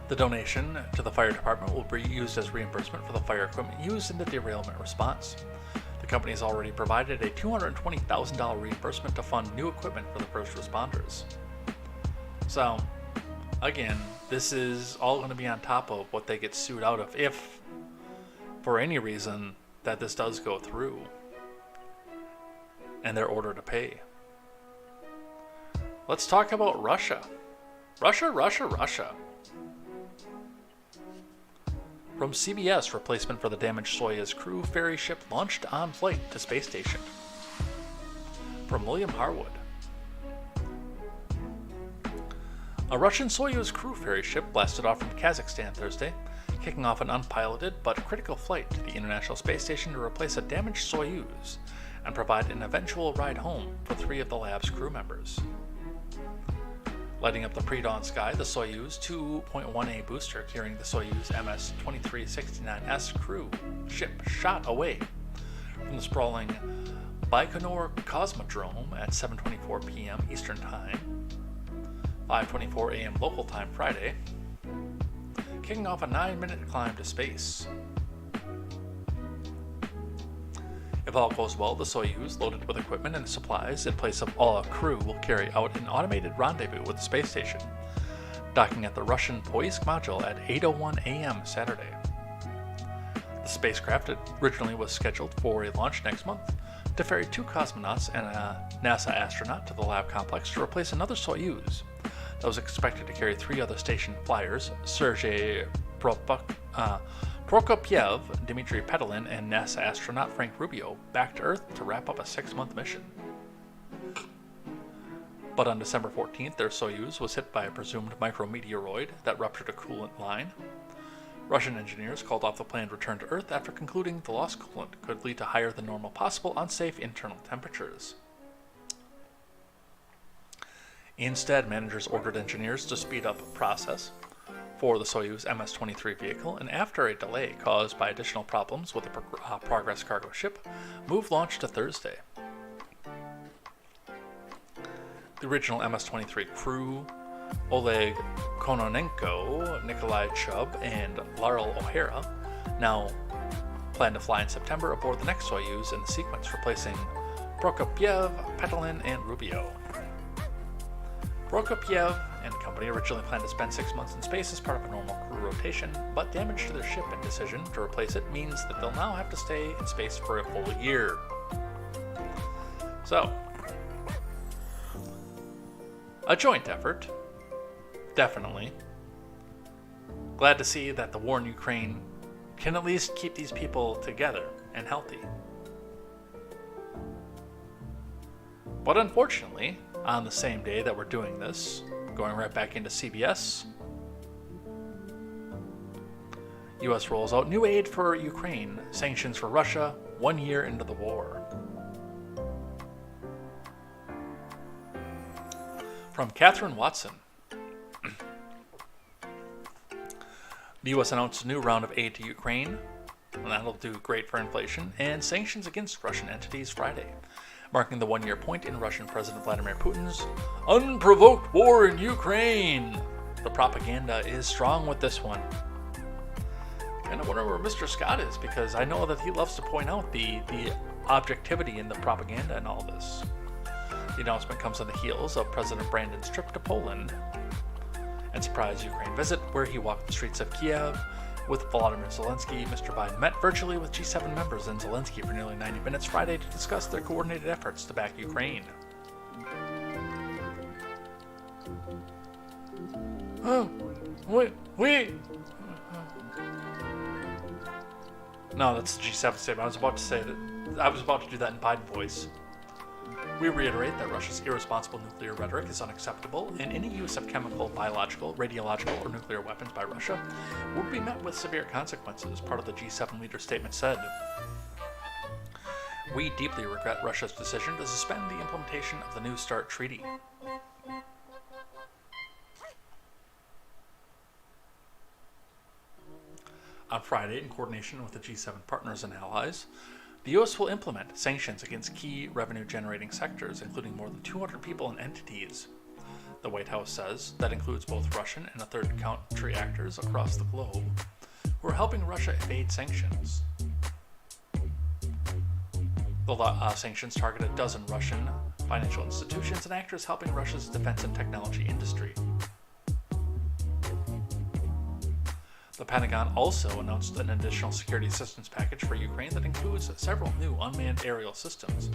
The donation to the fire department will be used as reimbursement for the fire equipment used in the derailment response. The company has already provided a $220,000 reimbursement to fund new equipment for the first responders. So, again, this is all going to be on top of what they get sued out of if, for any reason, that this does go through and they're ordered to pay. Let's talk about Russia. Russia. From CBS, replacement for the damaged Soyuz crew ferry ship launched on flight to space station. From William Harwood. A Russian Soyuz crew ferry ship blasted off from Kazakhstan Thursday, kicking off an unpiloted but critical flight to the International Space Station to replace a damaged Soyuz and provide an eventual ride home for 3 of the lab's crew members. Lighting up the pre-dawn sky, the Soyuz 2.1A booster carrying the Soyuz MS-2369S crew ship shot away from from the sprawling Baikonur Cosmodrome at 7:24 p.m. Eastern Time, 5:24 a.m. local time Friday, kicking off a 9-minute climb to space. If all goes well, the Soyuz, loaded with equipment and supplies in place of all crew, will carry out an automated rendezvous with the space station, docking at the Russian Poisk module at 8:01 a.m. Saturday. The spacecraft originally was scheduled for a launch next month to ferry 2 cosmonauts and a NASA astronaut to the lab complex to replace another Soyuz that was expected to carry 3 other station flyers, Sergei Prokopyev, Dmitry Petelin, and NASA astronaut Frank Rubio, back to Earth to wrap up a 6-month mission. But on December 14th, their Soyuz was hit by a presumed micrometeoroid that ruptured a coolant line. Russian engineers called off the planned return to Earth after concluding the lost coolant could lead to higher than normal possible unsafe internal temperatures. Instead, managers ordered engineers to speed up the process for the Soyuz MS-23 vehicle, and after a delay caused by additional problems with the Progress cargo ship, moved launch to Thursday. The original MS-23 crew, Oleg Kononenko, Nikolai Chubb, and Laurel O'Hara, now plan to fly in September aboard the next Soyuz in the sequence, replacing Prokopyev, Petelin, and Rubio. Prokopyev and company originally planned to spend 6 months in space as part of a normal crew rotation, but damage to their ship and decision to replace it means that they'll now have to stay in space for a full year. So, a joint effort, definitely. Glad to see that the war in Ukraine can at least keep these people together and healthy. But unfortunately, on the same day that we're doing this, going right back into CBS, U.S. rolls out new aid for Ukraine, sanctions for Russia 1 year into the war. From Catherine Watson. The U.S. announced a new round of aid to Ukraine, and that'll do great for inflation, and sanctions against Russian entities Friday, marking the 1-year point in Russian President Vladimir Putin's unprovoked war in Ukraine. The propaganda is strong with this one. And I wonder where Mr. Scott is, because I know that he loves to point out the objectivity in the propaganda and all this. The announcement comes on the heels of President Brandon's trip to Poland and surprise Ukraine visit, where he walked the streets of Kiev with Volodymyr Zelensky. Mr. Biden met virtually with G7 members and Zelensky for nearly 90 minutes Friday to discuss their coordinated efforts to back Ukraine. Oh, wait. No, that's the G7 statement. I was about to do that in Biden voice. We reiterate that Russia's irresponsible nuclear rhetoric is unacceptable, and any use of chemical, biological, radiological, or nuclear weapons by Russia would be met with severe consequences, part of the G7 leader's statement said. We deeply regret Russia's decision to suspend the implementation of the New START treaty. On Friday, in coordination with the G7 partners and allies, the U.S. will implement sanctions against key revenue-generating sectors, including more than 200 people and entities. The White House says that includes both Russian and third country actors across the globe who are helping Russia evade sanctions. The sanctions target a dozen Russian financial institutions and actors helping Russia's defense and technology industry. The Pentagon also announced an additional security assistance package for Ukraine that includes several new unmanned aerial systems,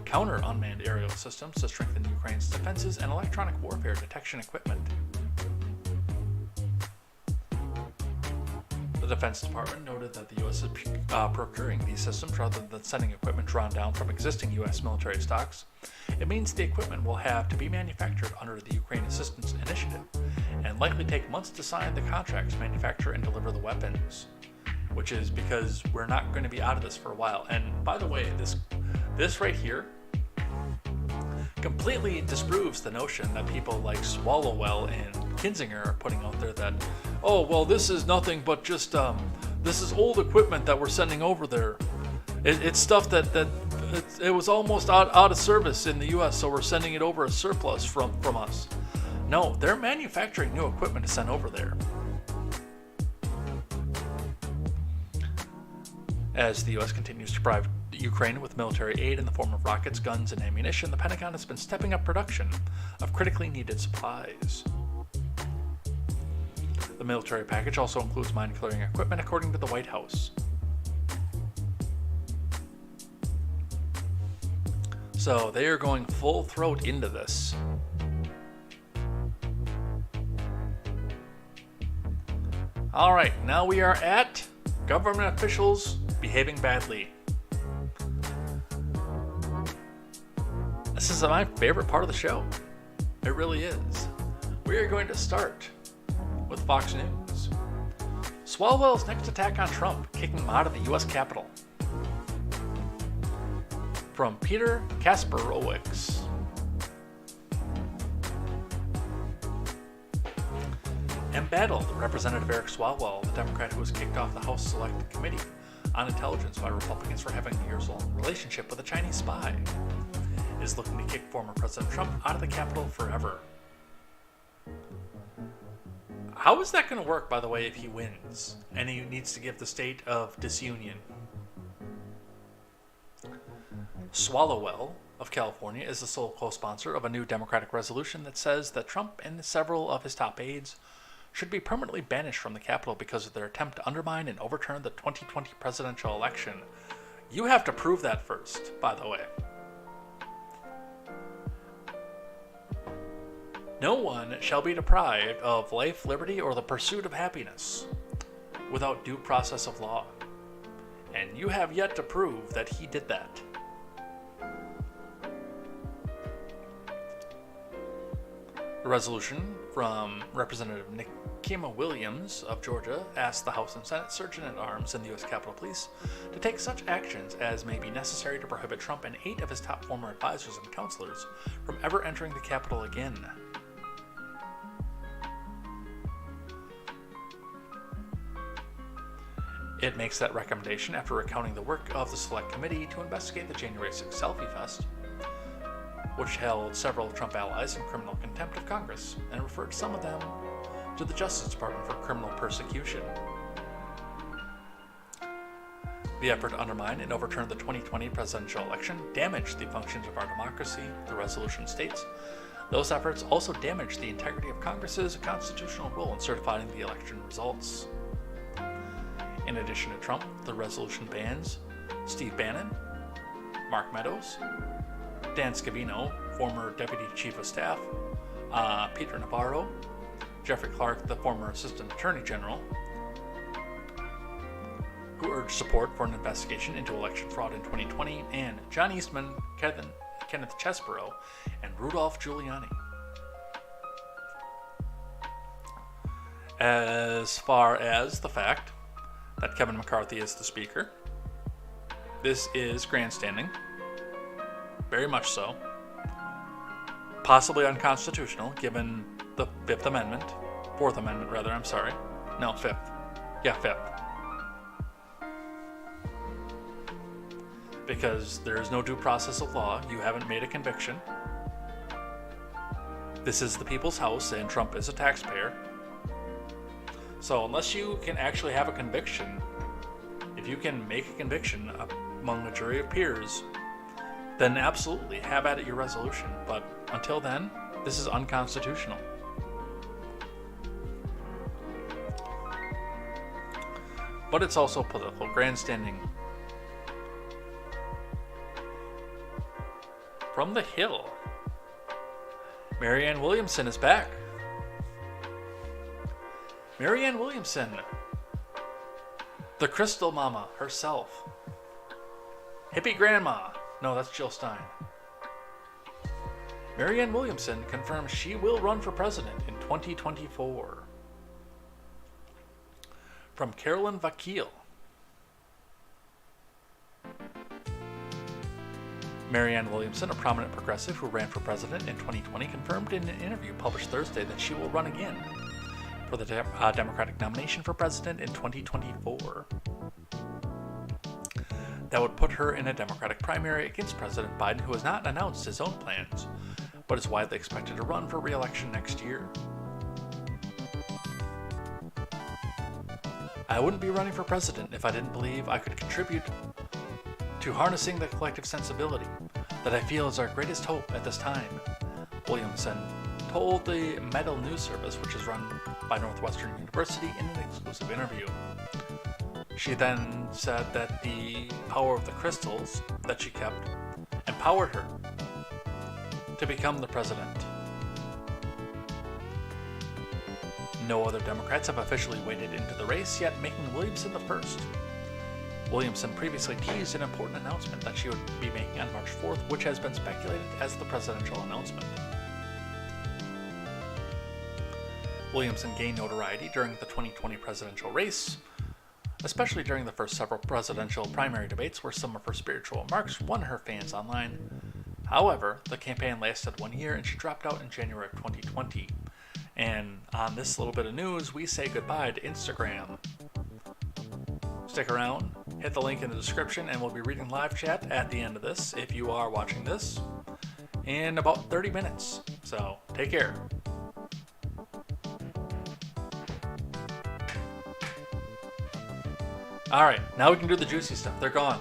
counter-unmanned aerial systems to strengthen Ukraine's defenses, and electronic warfare detection equipment. The Defense Department noted that the U.S. is procuring these systems rather than sending equipment drawn down from existing U.S. military stocks. It means the equipment will have to be manufactured under the Ukraine Assistance Initiative, and likely take months to sign the contracts, manufacture, and deliver the weapons. Which is because we're not going to be out of this for a while. And by the way, this right here completely disproves the notion that people like Swallowwell and Kinzinger are putting out there that, oh, well, this is nothing but just, this is old equipment that we're sending over there. It's stuff that it was almost out of service in the U.S., so we're sending it over as surplus from us. No, they're manufacturing new equipment to send over there. As the U.S. continues to provide Ukraine with military aid in the form of rockets, guns, and ammunition, the Pentagon has been stepping up production of critically needed supplies. The military package also includes mine-clearing equipment, according to the White House. So they are going full throat into this. All right, now we are at government officials behaving badly. This is my favorite part of the show. It really is. We are going to start with Fox News. Swalwell's next attack on Trump, kicking him out of the U.S. Capitol. From Peter Kasperowicz. Embattled Representative Eric Swalwell, the Democrat who was kicked off the House Select Committee on Intelligence by Republicans for having a years-long relationship with a Chinese spy, is looking to kick former President Trump out of the Capitol forever. How is that going to work, by the way, if he wins and he needs to give the state of disunion? Swalwell of California is the sole co-sponsor of a new Democratic resolution that says that Trump and several of his top aides should be permanently banished from the Capitol because of their attempt to undermine and overturn the 2020 presidential election. You have to prove that first, by the way. No one shall be deprived of life, liberty, or the pursuit of happiness without due process of law. And you have yet to prove that he did that. The resolution from Representative Nikema Williams of Georgia asked the House and Senate Sergeant-at-Arms and the U.S. Capitol Police to take such actions as may be necessary to prohibit Trump and 8 of his top former advisors and counselors from ever entering the Capitol again. It makes that recommendation after recounting the work of the Select Committee to investigate the January 6th Selfie Fest, which held several Trump allies in criminal contempt of Congress and referred some of them to the Justice Department for criminal persecution. The effort to undermine and overturn the 2020 presidential election damaged the functions of our democracy, the resolution states. Those efforts also damaged the integrity of Congress's constitutional role in certifying the election results. In addition to Trump, the resolution bans Steve Bannon, Mark Meadows, Dan Scavino, former Deputy Chief of Staff, Peter Navarro, Jeffrey Clark, the former Assistant Attorney General, who urged support for an investigation into election fraud in 2020, and John Eastman, Kenneth Chesebro, and Rudolph Giuliani. As far as the fact that Kevin McCarthy is the Speaker, this is grandstanding. Very much so. Possibly unconstitutional, given the Fourth Amendment, rather, I'm sorry. No, Fifth. Yeah, Fifth. Because there is no due process of law. You haven't made a conviction. This is the people's house, and Trump is a taxpayer. So unless you can actually have a conviction, if you can make a conviction among a jury of peers, then absolutely have at it your resolution. But until then, this is unconstitutional. But it's also political grandstanding. From the Hill, Marianne Williamson is back. Marianne Williamson, the Crystal Mama herself. Hippie Grandma. No, that's Jill Stein. Marianne Williamson confirms she will run for president in 2024. From Carolyn Vakil. Marianne Williamson, a prominent progressive who ran for president in 2020, confirmed in an interview published Thursday that she will run again for the Democratic nomination for president in 2024. that would put her in a Democratic primary against President Biden, who has not announced his own plans, but is widely expected to run for re-election next year. I wouldn't be running for president if I didn't believe I could contribute to harnessing the collective sensibility that I feel is our greatest hope at this time, Williamson told the Metal News Service, which is run by Northwestern University, in an exclusive interview. She then said that the power of the crystals that she kept empowered her to become the president. No other Democrats have officially waded into the race yet, making Williamson the first. Williamson previously teased an important announcement that she would be making on March 4th, which has been speculated as the presidential announcement. Williamson gained notoriety during the 2020 presidential race, especially during the first several presidential primary debates where some of her spiritual remarks won her fans online. However, the campaign lasted 1 year and she dropped out in January of 2020. And on this little bit of news, we say goodbye to Instagram. Stick around, hit the link in the description, and we'll be reading live chat at the end of this, if you are watching this, in about 30 minutes. So, take care. Alright, now we can do the juicy stuff. They're gone.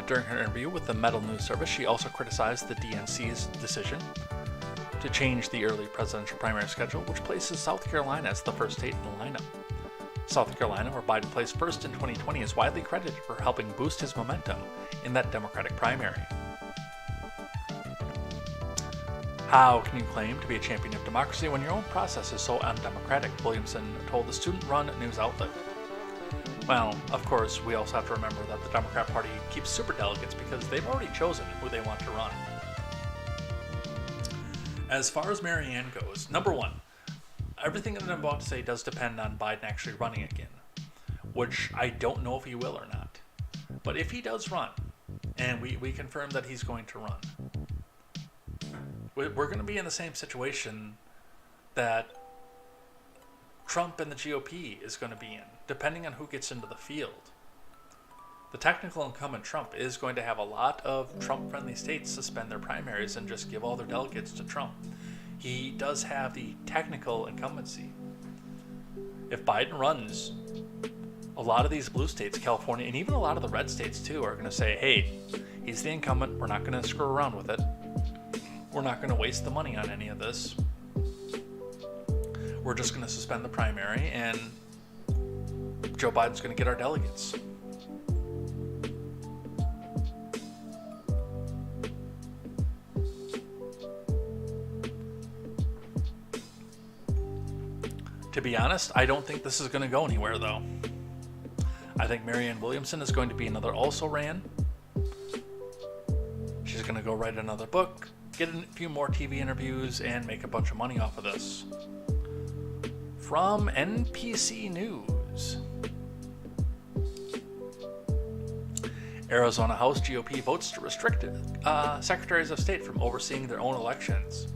During her interview with the Metal News Service, she also criticized the DNC's decision to change the early presidential primary schedule, which places South Carolina as the first state in the lineup. South Carolina, where Biden placed first in 2020, is widely credited for helping boost his momentum in that Democratic primary. How can you claim to be a champion of democracy when your own process is so undemocratic? Williamson told the student-run news outlet. Well, of course, we also have to remember that the Democrat Party keeps superdelegates because they've already chosen who they want to run. As far as Marianne goes, number one, everything that I'm about to say does depend on Biden actually running again, which I don't know if he will or not. But if he does run, and we confirm that he's going to run, we're going to be in the same situation that Trump and the GOP is going to be in, depending on who gets into the field. The technical incumbent Trump is going to have a lot of Trump-friendly states suspend their primaries and just give all their delegates to Trump. He does have the technical incumbency. If Biden runs, a lot of these blue states, California, and even a lot of the red states too, are going to say, hey, he's the incumbent, we're not going to screw around with it. We're not going to waste the money on any of this. We're just going to suspend the primary, and Joe Biden's going to get our delegates. To be honest, I don't think this is going to go anywhere, though. I think Marianne Williamson is going to be another also-ran. She's going to go write another book, get a few more TV interviews, and make a bunch of money off of this. From NPC News. Arizona House GOP votes to restrict secretaries of state from overseeing their own elections.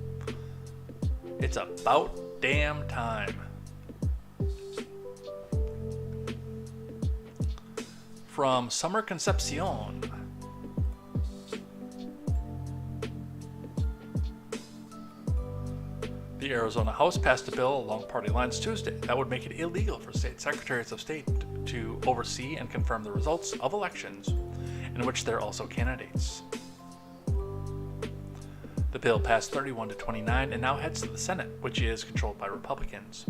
It's about damn time. From Summer Concepcion. The Arizona House passed a bill along party lines Tuesday that would make it illegal for state secretaries of state to oversee and confirm the results of elections in which they're also candidates. The bill passed 31 to 29 and now heads to the Senate, which is controlled by Republicans.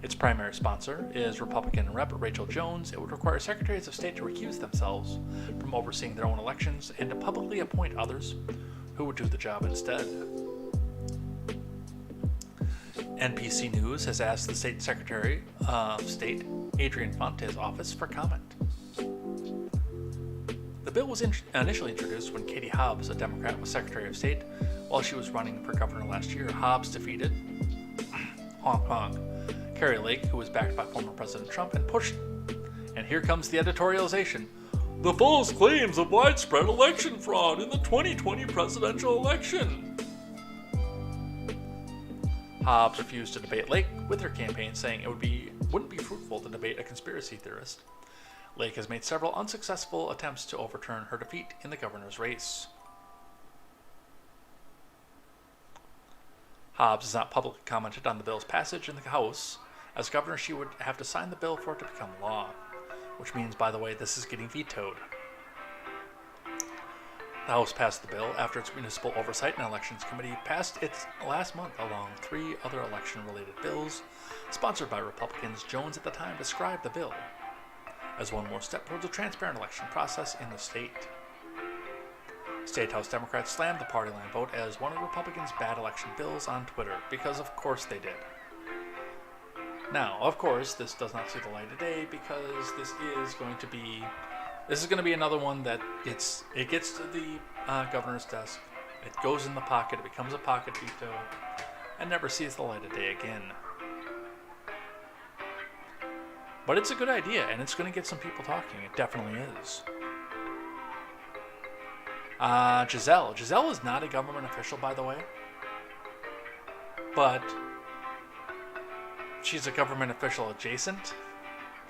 Its primary sponsor is Republican Rep. Rachel Jones. It would require secretaries of state to recuse themselves from overseeing their own elections and to publicly appoint others who would do the job instead. NPC News has asked the State Secretary of State, Adrian Fonte's office, for comment. The bill was initially introduced when Katie Hobbs, a Democrat, was Secretary of State while she was running for governor last year. Hobbs defeated Hong Kong Carrie Lake, who was backed by former President Trump, and pushed, and here comes the editorialization, the false claims of widespread election fraud in the 2020 presidential election. Hobbs refused to debate Lake with her campaign, saying it would be wouldn't be fruitful to debate a conspiracy theorist. Lake has made several unsuccessful attempts to overturn her defeat in the governor's race. Hobbs has not publicly commented on the bill's passage in the House. As governor, she would have to sign the bill for it to become law, which means, by the way, this is getting vetoed. The House passed the bill after its Municipal Oversight and Elections Committee passed it last month along 3 other election-related bills sponsored by Republicans. Jones at the time described the bill as one more step towards a transparent election process in the state. State House Democrats slammed the party line vote as one of the Republicans' bad election bills on Twitter, because of course they did. Now, of course, this does not see the light of day because this is going to be another one that gets to the governor's desk, it goes in the pocket, it becomes a pocket veto, and never sees the light of day again. But it's a good idea, and it's going to get some people talking. It definitely is. Giselle. Giselle is not a government official, by the way. But she's a government official adjacent,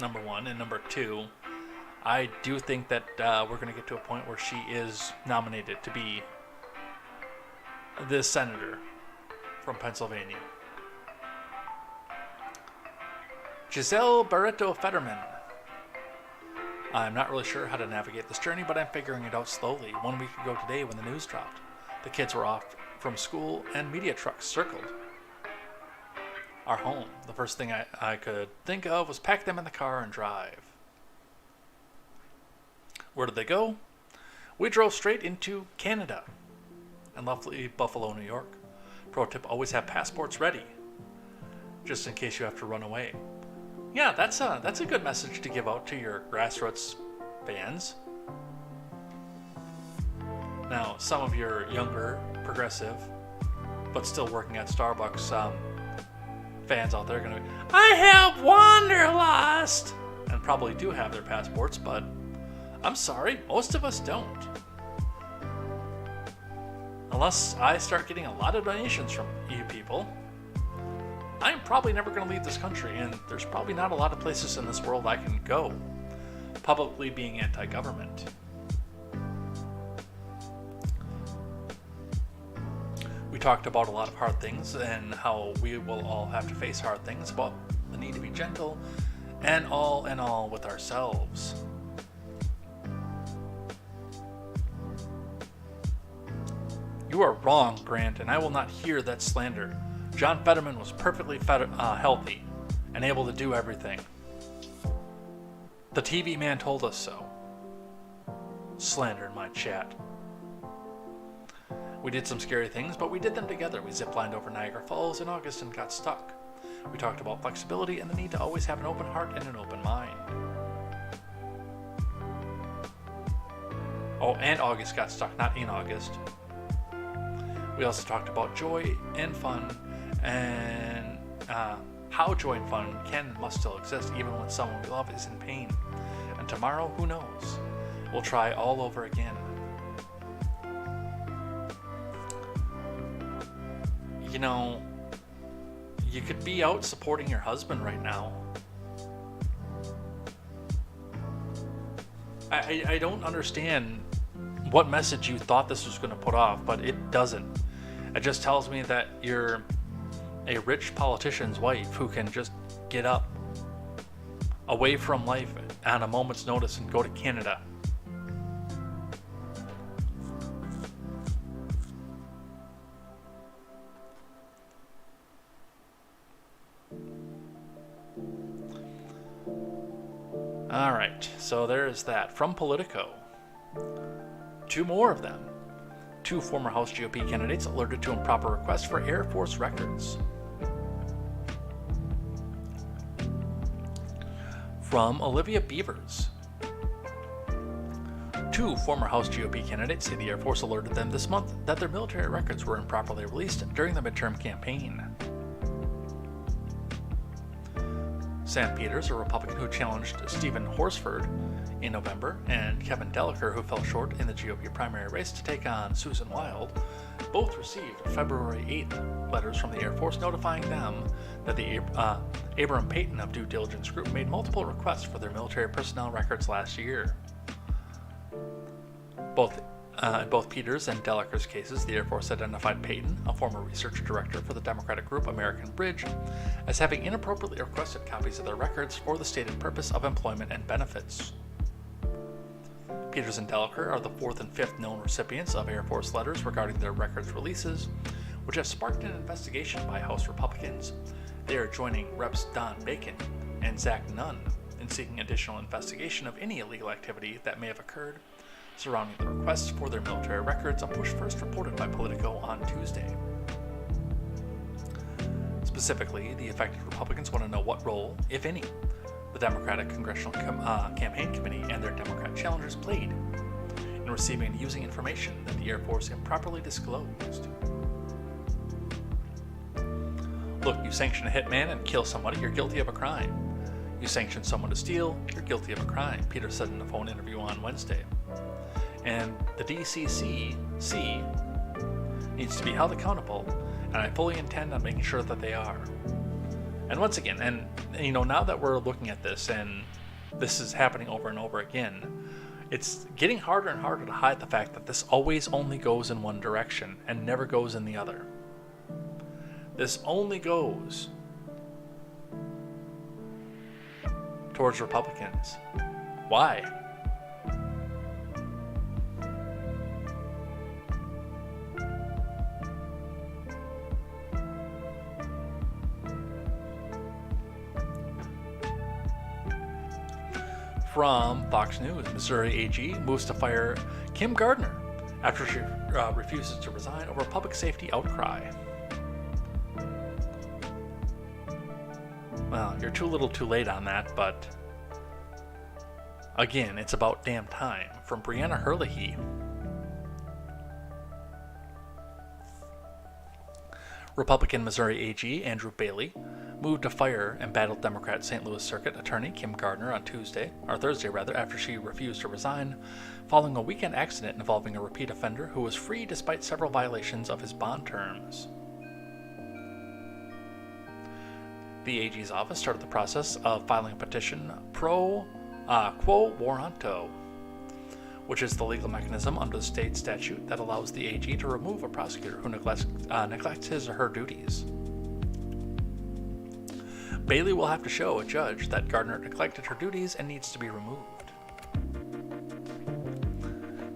number one. And number two, I do think that we're going to get to a point where she is nominated to be the senator from Pennsylvania. Giselle Barreto Fetterman. I'm not really sure how to navigate this journey, but I'm figuring it out slowly. 1 week ago today when the news dropped, the kids were off from school and media trucks circled our home. The first thing I could think of was pack them in the car and drive. Where did they go? We drove straight into Canada and lovely Buffalo, New York. Pro tip, always have passports ready, just in case you have to run away. Yeah, that's a good message to give out to your grassroots fans. Now, some of your younger, progressive, but still working at Starbucks fans out there are going to be, I have wanderlust! And probably do have their passports, but I'm sorry, most of us don't. Unless I start getting a lot of donations from you people, I'm probably never going to leave this country, and there's probably not a lot of places in this world I can go, publicly being anti-government. We talked about a lot of hard things and how we will all have to face hard things, about the need to be gentle and all with ourselves. You are wrong, Grant, and I will not hear that slander. John Fetterman was perfectly healthy and able to do everything. The TV man told us so. Slander in my chat. We did some scary things, but we did them together. We ziplined over Niagara Falls in August and got stuck. We talked about flexibility and the need to always have an open heart and an open mind. Oh, and August got stuck, not in August. We also talked about joy and fun, and how joy and fun can and must still exist even when someone we love is in pain. And tomorrow, who knows? We'll try all over again. You know, you could be out supporting your husband right now. I don't understand what message you thought this was going to put off, but it doesn't. It just tells me that you're a rich politician's wife who can just get up away from life on a moment's notice and go to Canada. All right, so there's that. From Politico, 2 more of them. 2 former House GOP candidates alerted to improper requests for Air Force records. From Olivia Beavers, 2 former House GOP candidates say the Air Force alerted them this month that their military records were improperly released during the midterm campaign. Sam Peters, a Republican who challenged Stephen Horsford in November, and Kevin Dellicker, who fell short in the GOP primary race to take on Susan Wild, Both received February 8th letters from the Air Force notifying them that the Abram Payton of Due Diligence Group made multiple requests for their military personnel records last year. In both Peters and Delacker's cases, the Air Force identified Payton, a former research director for the Democratic group American Bridge, as having inappropriately requested copies of their records for the stated purpose of employment and benefits. Peters and Delacker are the fourth and fifth known recipients of Air Force letters regarding their records releases, which have sparked an investigation by House Republicans. They are joining Reps Don Bacon and Zach Nunn in seeking additional investigation of any illegal activity that may have occurred surrounding the requests for their military records, a push first reported by Politico on Tuesday. Specifically, the affected Republicans want to know what role, if any, the Democratic Congressional Campaign Committee and their Democrat challengers played in receiving and using information that the Air Force improperly disclosed. Look, you sanction a hitman and kill somebody, you're guilty of a crime. You sanction someone to steal, you're guilty of a crime, Peters said in a phone interview on Wednesday. And the DCCC needs to be held accountable, and I fully intend on making sure that they are. And once again, and now that we're looking at this, and this is happening over and over again, it's getting harder and harder to hide the fact that this always only goes in one direction and never goes in the other. This only goes towards Republicans. Why? From Fox News, Missouri AG moves to fire Kim Gardner after she refuses to resign over public safety outcry. Well, you're too little too late on that, but again, it's about damn time. From Brianna Herlihy. Republican Missouri AG Andrew Bailey moved to fire embattled Democrat St. Louis Circuit Attorney Kim Gardner on Thursday, after she refused to resign following a weekend accident involving a repeat offender who was free despite several violations of his bond terms. The AG's office started the process of filing a petition pro quo warranto, which is the legal mechanism under the state statute that allows the AG to remove a prosecutor who neglects his or her duties. Bailey will have to show a judge that Gardner neglected her duties and needs to be removed.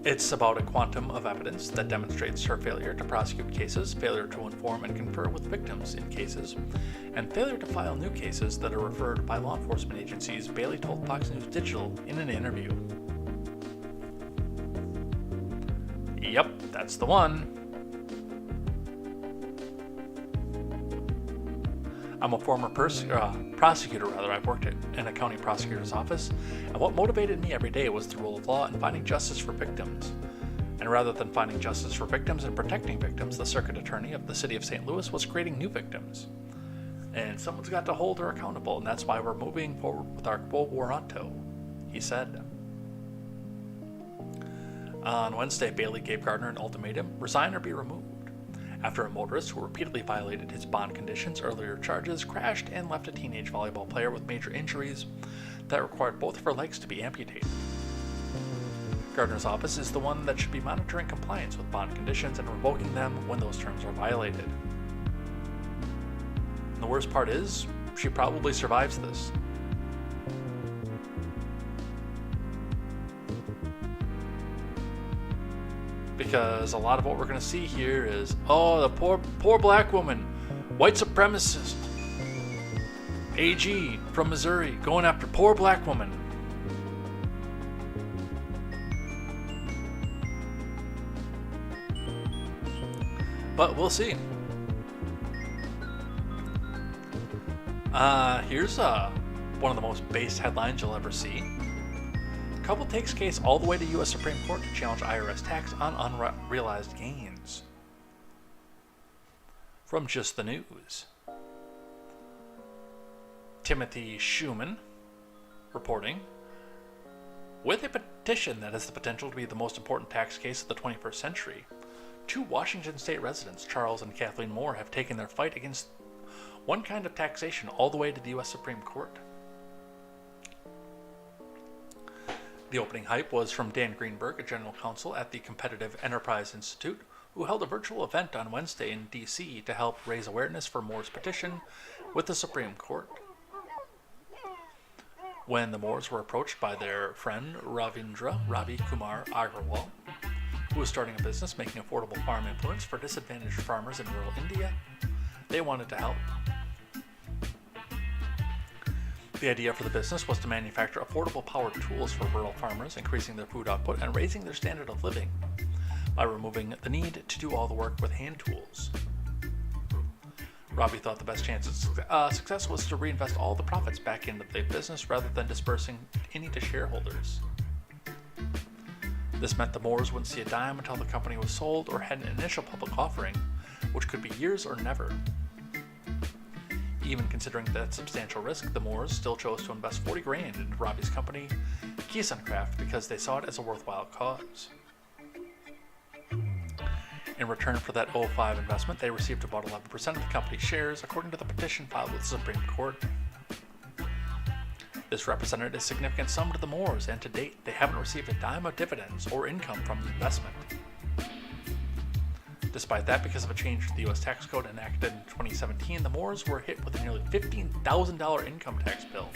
It's about a quantum of evidence that demonstrates her failure to prosecute cases, failure to inform and confer with victims in cases, and failure to file new cases that are referred by law enforcement agencies, Bailey told Fox News Digital in an interview. Yep, that's the one. I'm a former prosecutor. I've worked in a county prosecutor's office, and what motivated me every day was the rule of law and finding justice for victims. And rather than finding justice for victims and protecting victims, the circuit attorney of the city of St. Louis was creating new victims. And someone's got to hold her accountable, and that's why we're moving forward with our quo warranto, he said. On Wednesday, Bailey gave Gardner an ultimatum: resign or be removed, after a motorist who repeatedly violated his bond conditions earlier charges crashed and left a teenage volleyball player with major injuries that required both of her legs to be amputated. Gardner's office is the one that should be monitoring compliance with bond conditions and revoking them when those terms are violated. And the worst part is, she probably survives this. Because a lot of what we're going to see here is, oh, the poor black woman, white supremacist, AG from Missouri going after poor black woman. But we'll see. Here's one of the most based headlines you'll ever see. Couple takes case all the way to U.S. Supreme Court to challenge IRS tax on unrealized gains. From Just the News. Timothy Schumann reporting, with a petition that has the potential to be the most important tax case of the 21st century, two Washington state residents, Charles and Kathleen Moore, have taken their fight against one kind of taxation all the way to the U.S. Supreme Court. The opening hype was from Dan Greenberg, a general counsel at the Competitive Enterprise Institute, who held a virtual event on Wednesday in D.C. to help raise awareness for Moore's petition with the Supreme Court. When the Moores were approached by their friend Ravi Kumar Agrawal, who was starting a business making affordable farm implements for disadvantaged farmers in rural India, they wanted to help. The idea for the business was to manufacture affordable power tools for rural farmers, increasing their food output and raising their standard of living by removing the need to do all the work with hand tools. Robbie thought the best chance of success was to reinvest all the profits back into the business rather than dispersing any to shareholders. This meant the Moores wouldn't see a dime until the company was sold or had an initial public offering, which could be years or never. Even considering that substantial risk, the Moores still chose to invest $40,000 into Robbie's company, Craft, because they saw it as a worthwhile cause. In return for that 05 investment, they received about 11% of the company's shares, according to the petition filed with the Supreme Court. This represented a significant sum to the Moores, and to date, they haven't received a dime of dividends or income from the investment. Despite that, because of a change to the U.S. tax code enacted in 2017, the Moores were hit with a nearly $15,000 income tax bill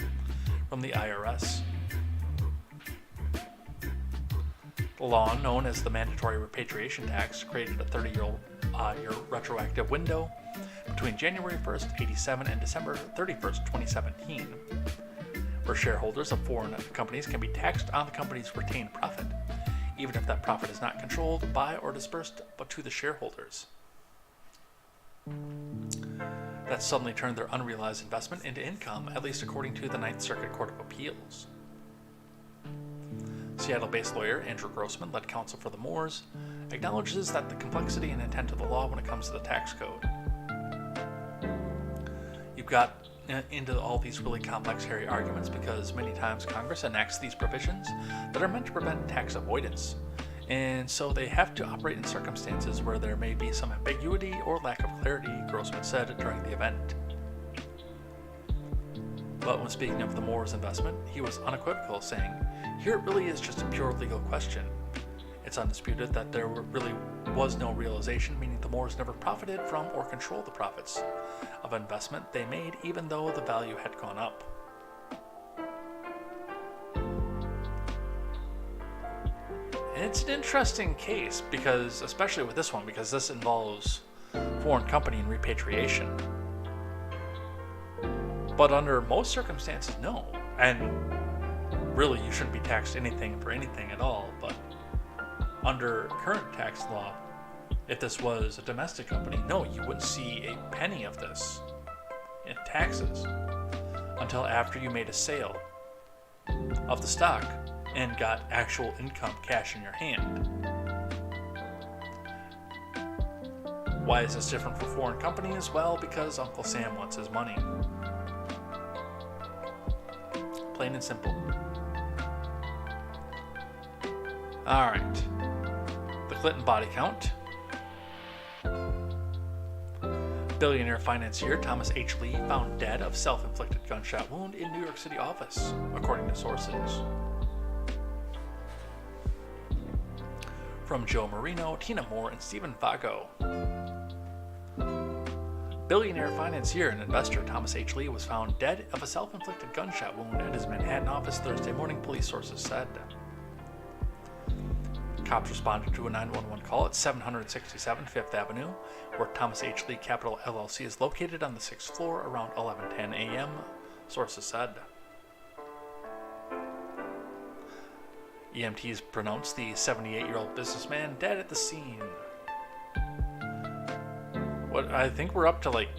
from the IRS. The law, known as the mandatory repatriation tax, created a 30-year retroactive window between January 1st, 1987 and December 31st, 2017, where shareholders of foreign companies can be taxed on the company's retained profit, even if that profit is not controlled by or dispersed but to the shareholders. That suddenly turned their unrealized investment into income, at least according to the Ninth Circuit Court of Appeals. Seattle-based lawyer Andrew Grossman, led counsel for the Moores, acknowledges that the complexity and intent of the law when it comes to the tax code. You've got into all these really complex, hairy arguments because many times Congress enacts these provisions that are meant to prevent tax avoidance, and so they have to operate in circumstances where there may be some ambiguity or lack of clarity, Grossman said during the event. But when speaking of the Moores' investment, he was unequivocal, saying, "Here it really is just a pure legal question. It's undisputed that there really was no realization, meaning the Moores never profited from or controlled the profits of investment they made, even though the value had gone up." And it's an interesting case, because, especially with this one, because this involves foreign company and repatriation. But under most circumstances, no. And really, you shouldn't be taxed anything for anything at all, but under current tax law, if this was a domestic company, no, you wouldn't see a penny of this in taxes until after you made a sale of the stock and got actual income, cash in your hand. Why is this different for foreign companies? Well, because Uncle Sam wants his money. Plain and simple. Alright. The Clinton body count. Billionaire financier Thomas H. Lee found dead of self-inflicted gunshot wound in New York City office, according to sources. From Joe Marino, Tina Moore, and Stephen Vago. Billionaire financier and investor Thomas H. Lee was found dead of a self-inflicted gunshot wound at his Manhattan office Thursday morning, police sources said. Cops responded to a 911 call at 767 Fifth Avenue, where Thomas H. Lee Capital LLC is located on the 6th floor around 11:10 a.m., sources said. EMTs pronounced the 78-year-old businessman dead at the scene. I think we're up to like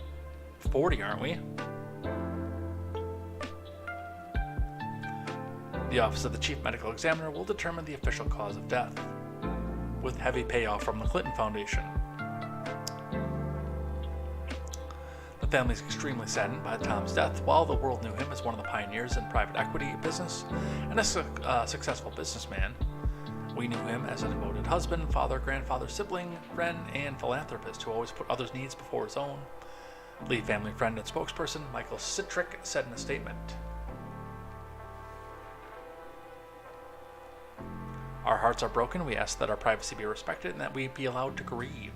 40, aren't we? The Office of the Chief Medical Examiner will determine the official cause of death, with heavy payoff from the Clinton Foundation. The family is extremely saddened by Tom's death. While the world knew him as one of the pioneers in private equity business and a successful businessman, We knew him as a devoted husband, father, grandfather, sibling, friend, and philanthropist who always put others' needs before his own. Lead family friend and spokesperson Michael Citrick said in a statement. Our hearts are broken. We ask that our privacy be respected and that we be allowed to grieve.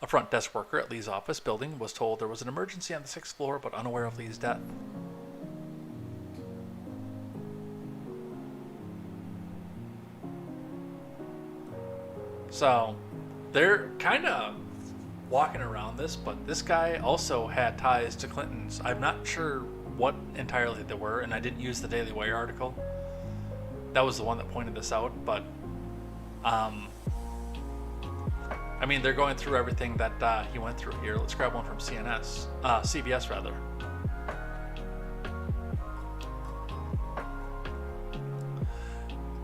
A front desk worker at Lee's office building was told there was an emergency on the 6th floor but unaware of Lee's death. So, they're kind of walking around this, but this guy also had ties to Clinton's. I'm not sure what entirely they were, and I didn't use the Daily Wire article. That was the one that pointed this out, but I mean, they're going through everything that he went through here. Let's grab one from CBS rather.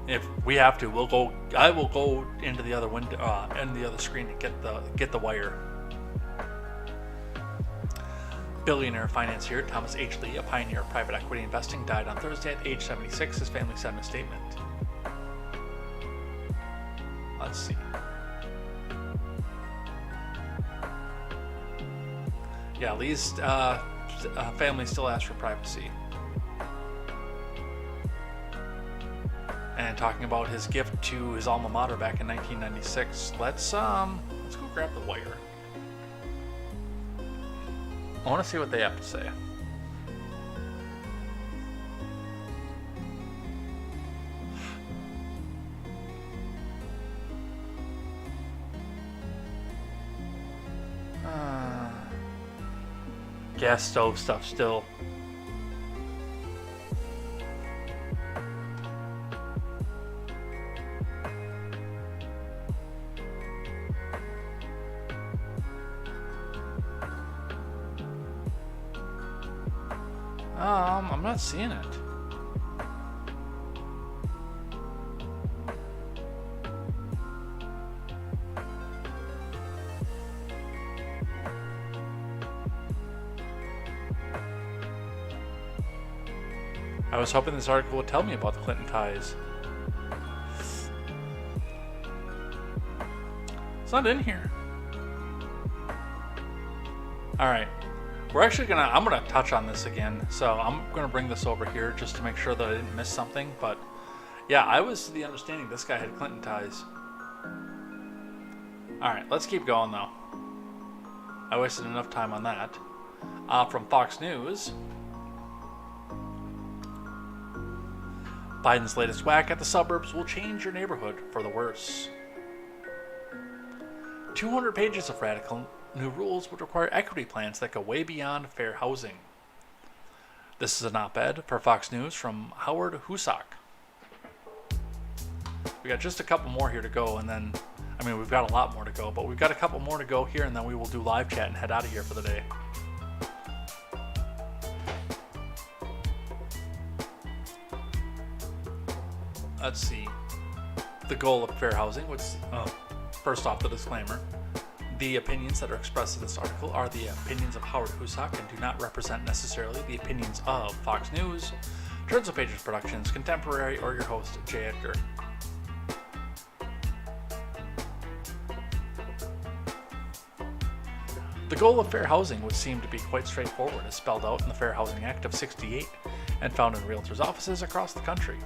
If we have to, I will go into the other window, and the other screen to get the wire. Billionaire financier Thomas H. Lee, a pioneer of private equity investing, died on Thursday at age 76, his family said in a statement. Let's see. Yeah, Lee's family still asks for privacy. And talking about his gift to his alma mater back in 1996, let's go grab the wire. I want to see what they have to say. Gas stove stuff still. I'm not seeing it. I was hoping this article would tell me about the Clinton ties. It's not in here. Alright. I'm gonna touch on this again, so I'm gonna bring this over here just to make sure that I didn't miss something, but yeah, I was to the understanding this guy had Clinton ties. Alright, let's keep going though. I wasted enough time on that. From Fox News, Biden's latest whack at the suburbs will change your neighborhood for the worse. 200 pages of radical new rules would require equity plans that go way beyond fair housing. This is an op-ed for Fox News from Howard Husak. We got just a couple more here to go, and then, I mean, we've got a lot more to go, but we've got a couple more to go here, and then we will do live chat and head out of here for the day. Let's see. The goal of fair housing was, first off, the disclaimer. The opinions that are expressed in this article are the opinions of Howard Husak and do not represent necessarily the opinions of Fox News, Turns of Pages Productions, Contemporary, or your host, Jay Edgar. The goal of fair housing would seem to be quite straightforward, as spelled out in the Fair Housing Act of '68 and found in realtors' offices across the country.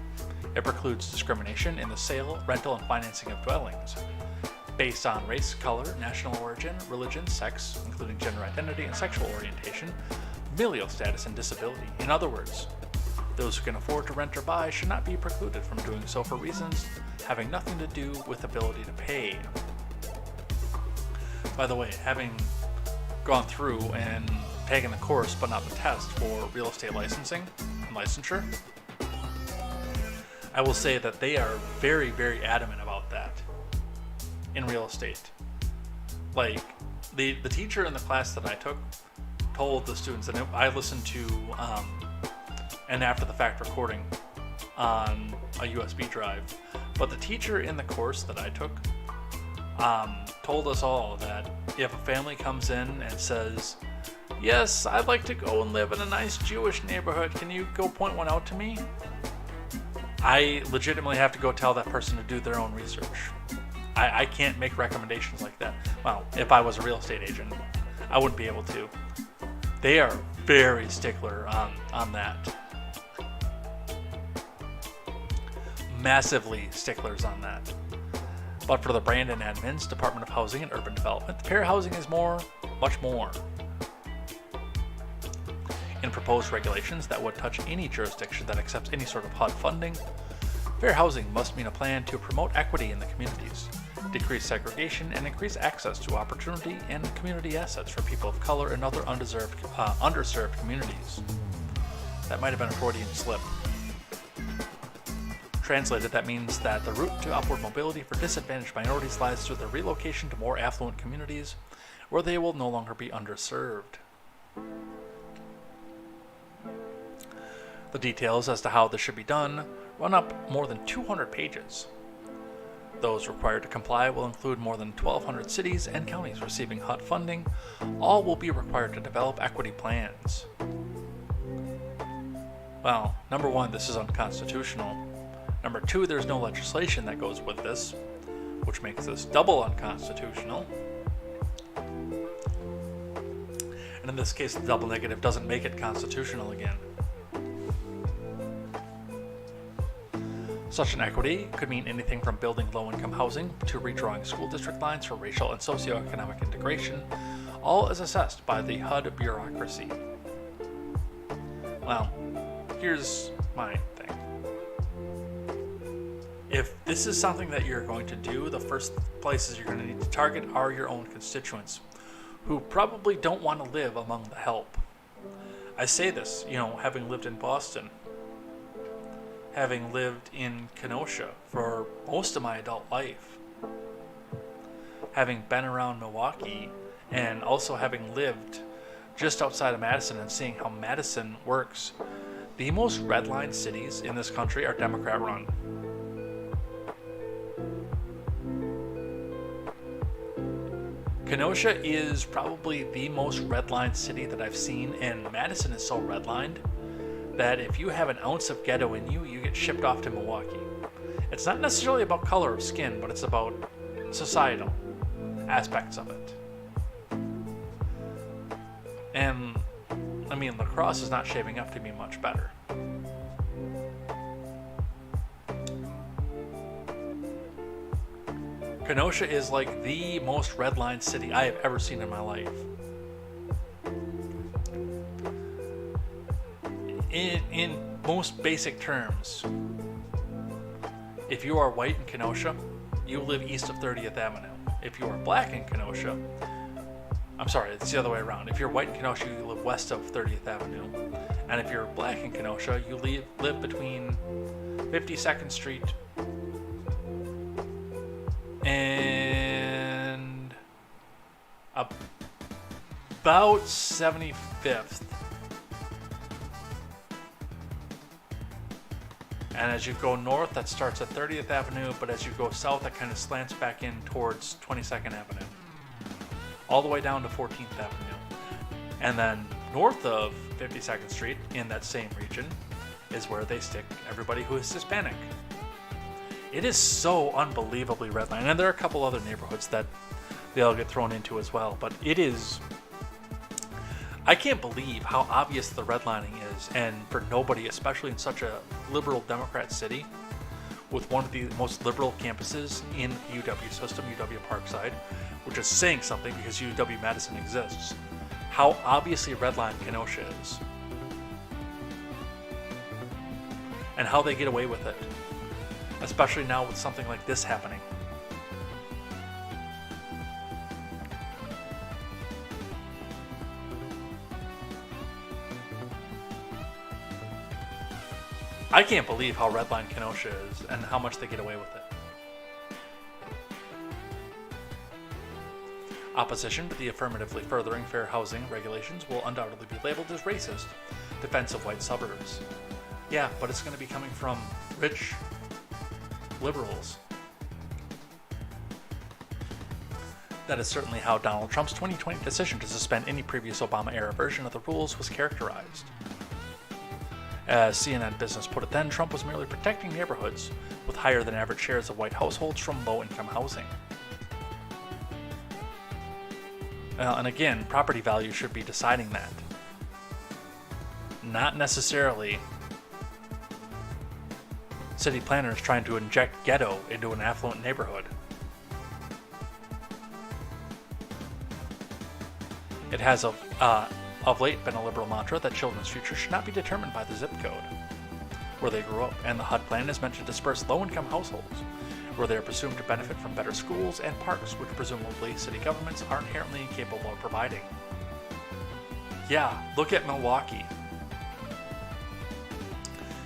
It precludes discrimination in the sale, rental, and financing of dwellings based on race, color, national origin, religion, sex, including gender identity and sexual orientation, familial status, and disability. In other words, those who can afford to rent or buy should not be precluded from doing so for reasons having nothing to do with ability to pay. By the way, having gone through and taken the course but not the test for real estate licensing and licensure, I will say that they are very, very adamant about that in real estate. Like, the teacher in the class that I took told the students, and I listened to an after the fact recording on a USB drive, but the teacher in the course that I took told us all that if a family comes in and says, yes, I'd like to go and live in a nice Jewish neighborhood, can you go point one out to me? I legitimately have to go tell that person to do their own research. I can't make recommendations like that. Well, if I was a real estate agent, I wouldn't be able to. They are very stickler on that. Massively sticklers on that. But for the Brandon admins, Department of Housing and Urban Development, fair housing is more, much more. In proposed regulations that would touch any jurisdiction that accepts any sort of HUD funding, fair housing must mean a plan to promote equity in the communities, decrease segregation, and increase access to opportunity and community assets for people of color and other underserved communities. That might have been a Freudian slip. Translated, that means that the route to upward mobility for disadvantaged minorities lies through the relocation to more affluent communities where they will no longer be underserved. The details as to how this should be done run up more than 200 pages. Those required to comply will include more than 1,200 cities and counties receiving HUD funding. All will be required to develop equity plans. Well, number one, this is unconstitutional. Number two, there's no legislation that goes with this, which makes this double unconstitutional. And in this case, the double negative doesn't make it constitutional again. Such an equity could mean anything from building low-income housing to redrawing school district lines for racial and socioeconomic integration, all as assessed by the HUD bureaucracy. Well, here's my thing. If this is something that you're going to do, the first places you're going to need to target are your own constituents, who probably don't want to live among the help. I say this, having lived in Boston, having lived in Kenosha for most of my adult life, having been around Milwaukee, and also having lived just outside of Madison and seeing how Madison works. The most redlined cities in this country are Democrat run. Kenosha is probably the most redlined city that I've seen, and Madison is so redlined that if you have an ounce of ghetto in you, you get shipped off to Milwaukee. It's not necessarily about color of skin, but it's about societal aspects of it. And, La Crosse is not shaping up to be much better. Kenosha is like the most redlined city I have ever seen in my life. In most basic terms, if you are white in Kenosha, you live east of 30th Avenue. If you are black in Kenosha, I'm sorry, it's the other way around. If you're white in Kenosha, you live west of 30th Avenue. And if you're black in Kenosha, you live between 52nd Street and about 75th. And as you go north, that starts at 30th Avenue, but as you go south, that kind of slants back in towards 22nd Avenue, all the way down to 14th Avenue. And then north of 52nd Street, in that same region, is where they stick everybody who is Hispanic. It is so unbelievably redlined, and there are a couple other neighborhoods that they all get thrown into as well, but it is... I can't believe how obvious the redlining is, and for nobody, especially in such a liberal Democrat city, with one of the most liberal campuses in the UW system, UW Parkside, which is saying something because UW-Madison exists, how obviously redlined Kenosha is. And how they get away with it, especially now with something like this happening. I can't believe how redlined Kenosha is and how much they get away with it. Opposition to the affirmatively furthering fair housing regulations will undoubtedly be labeled as racist, defense of white suburbs. Yeah, but it's going to be coming from rich liberals. That is certainly how Donald Trump's 2020 decision to suspend any previous Obama-era version of the rules was characterized. As CNN Business put it then, Trump was merely protecting neighborhoods with higher than average shares of white households from low-income housing. And again, property value should be deciding that. Not necessarily city planners trying to inject ghetto into an affluent neighborhood. It has of late been a liberal mantra that children's future should not be determined by the zip code where they grew up, and the HUD plan is meant to disperse low-income households where they are presumed to benefit from better schools and parks, which presumably city governments are inherently incapable of providing. Yeah, look at Milwaukee.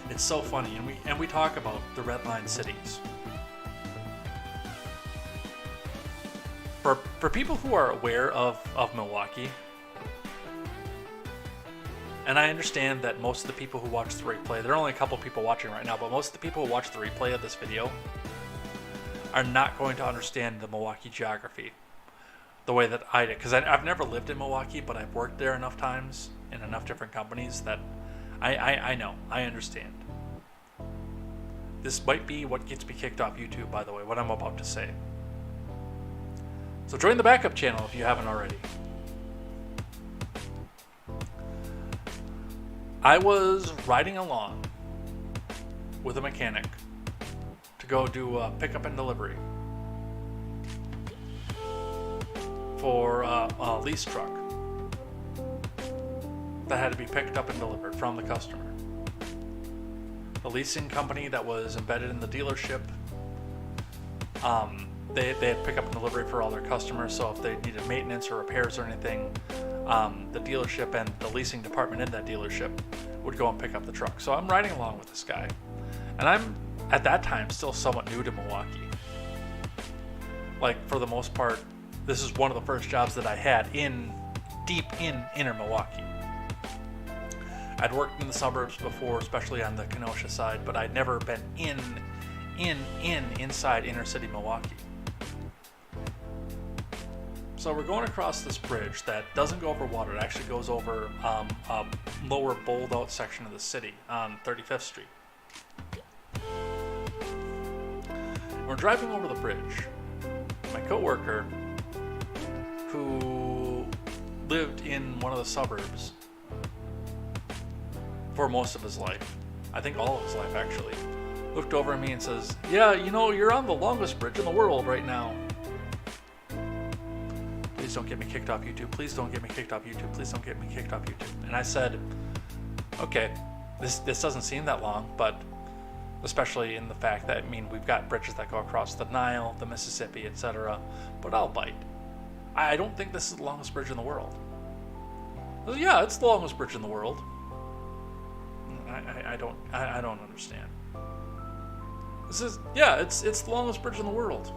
It's so funny, and we talk about the red line cities. For people who are aware of Milwaukee, and I understand that most of the people who watch the replay, there are only a couple people watching right now, but most of the people who watch the replay of this video are not going to understand the Milwaukee geography the way that I did. Because I've never lived in Milwaukee, but I've worked there enough times in enough different companies that I know, I understand. This might be what gets me kicked off YouTube, by the way, what I'm about to say. So join the backup channel if you haven't already. I was riding along with a mechanic to go do a pickup and delivery for a lease truck that had to be picked up and delivered from the customer. The leasing company that was embedded in the dealership, they had pick up and delivery for all their customers, so if they needed maintenance or repairs or anything, the dealership and the leasing department in that dealership would go and pick up the truck. So I'm riding along with this guy, and I'm, at that time, still somewhat new to Milwaukee. Like, for the most part, this is one of the first jobs that I had deep in inner Milwaukee. I'd worked in the suburbs before, especially on the Kenosha side, but I'd never been inside inner city Milwaukee. So we're going across this bridge that doesn't go over water. It actually goes over a lower bowled out section of the city on 35th Street. We're driving over the bridge. My coworker, who lived in one of the suburbs for most of his life, I think all of his life actually, looked over at me and says, "Yeah, you know, you're on the longest bridge in the world right now. Please don't get me kicked off YouTube. Please don't get me kicked off YouTube. Please don't get me kicked off YouTube." And I said, okay, this doesn't seem that long, but especially in the fact that, I mean, we've got bridges that go across the Nile, the Mississippi, etc., but I'll bite. I don't think this is the longest bridge in the world. I said, yeah, it's the longest bridge in the world. I don't understand. This is, yeah, it's the longest bridge in the world.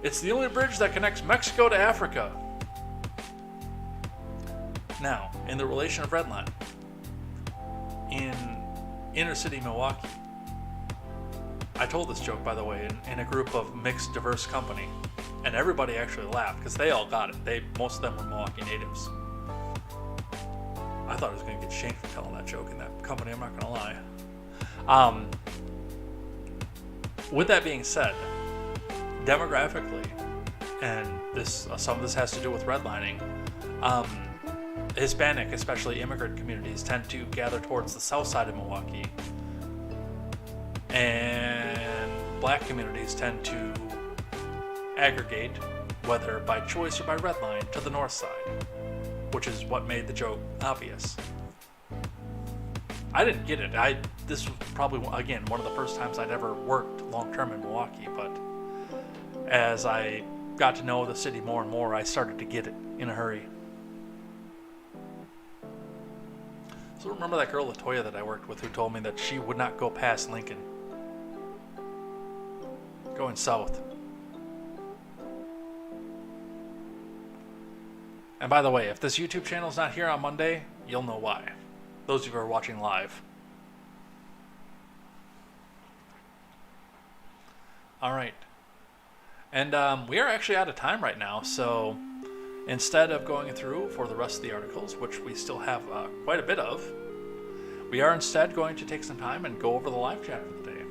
It's the only bridge that connects Mexico to Africa. Now, in the relation of Redline, in inner city Milwaukee, I told this joke, by the way, in a group of mixed, diverse company, and everybody actually laughed because they all got it. Most of them were Milwaukee natives. I thought I was going to get shamed for telling that joke in that company, I'm not going to lie. With that being said, demographically, and some of this has to do with redlining, Hispanic, especially immigrant communities, tend to gather towards the south side of Milwaukee, and black communities tend to aggregate, whether by choice or by redline, to the north side, which is what made the joke obvious. I didn't get it. This was probably, again, one of the first times I'd ever worked long-term in Milwaukee, but as I got to know the city more and more, I started to get it in a hurry. So remember that girl Latoya that I worked with who told me that she would not go past Lincoln, going south. And by the way, if this YouTube channel's not here on Monday, you'll know why. Those of you who are watching live. Alright. And we are actually out of time right now, so instead of going through for the rest of the articles, which we still have quite a bit of, we are instead going to take some time and go over the live chat for the day.